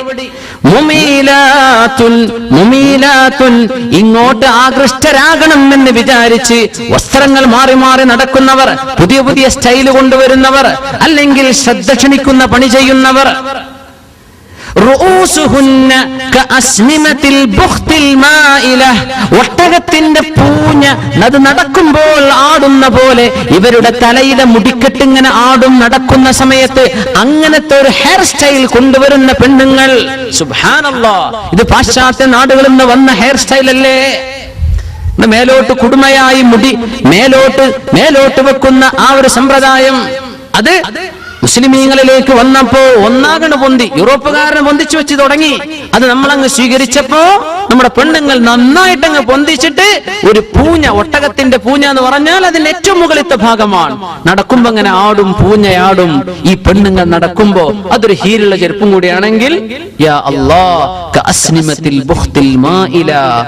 മുമീലാത്തുൻ ഇങ്ങോട്ട് ആകൃഷ്ടരാകണം എന്ന് വിചാരിച്ച് വസ്ത്രങ്ങൾ മാറി മാറി നടക്കുന്നവർ, പുതിയ പുതിയ സ്റ്റൈല് കൊണ്ടുവരുന്നവർ, അല്ലെങ്കിൽ ശ്രദ്ധ ക്ഷണിക്കുന്ന പണി ചെയ്യുന്നവർ. ഒട്ടകത്തിന്റെ പൂഞ്ഞ അത് നടക്കുമ്പോൾ ആടുന്ന പോലെ ഇവരുടെ തലയിലെ മുടിക്കെട്ടിങ്ങനെ ആടും നടക്കുന്ന സമയത്ത് അങ്ങനത്തെ ഒരു ഹെയർ സ്റ്റൈൽ കൊണ്ടുവരുന്ന പെണ്ണുങ്ങൾ. സുബ്ഹാനല്ലാഹ്, ഇത് പാശ്ചാത്യ നാടുകളിൽ നിന്ന് വന്ന ഹെയർ സ്റ്റൈൽ അല്ലേ? മേലോട്ട് കുടുമയായി മുടി മേലോട്ട് വെക്കുന്ന ആ ഒരു സമ്പ്രദായം അത് മുസ്ലിമീങ്ങളിലേക്ക് വന്നപ്പോ ഒന്നാകണ് പൊന്തി, യൂറോപ്പുകാരനെ പൊന്തിച്ചു വെച്ച് തുടങ്ങി. അത് നമ്മളങ്ങ് സ്വീകരിച്ചപ്പോ നമ്മുടെ പെണ്ണുങ്ങൾ നന്നായിട്ടങ്ങ് പൊന്തിച്ചിട്ട് ഒരു പൂഞ്ഞ, ഒട്ടകത്തിന്റെ പൂഞ്ഞ എന്ന് പറഞ്ഞാൽ അതിന്റെ ഏറ്റവും മുകളിലത്തെ ഭാഗമാണ്. നടക്കുമ്പോ അങ്ങനെ ആടും, പൂഞ്ഞയാടും. ഈ പെണ്ണുങ്ങൾ നടക്കുമ്പോ അതൊരു ഹീലുള്ള ചെരുപ്പും കൂടിയാണെങ്കിൽ യാ അല്ലാഹ് കഅസ്നിമത്തിൽ ബുഖ്തിൽ മാഇല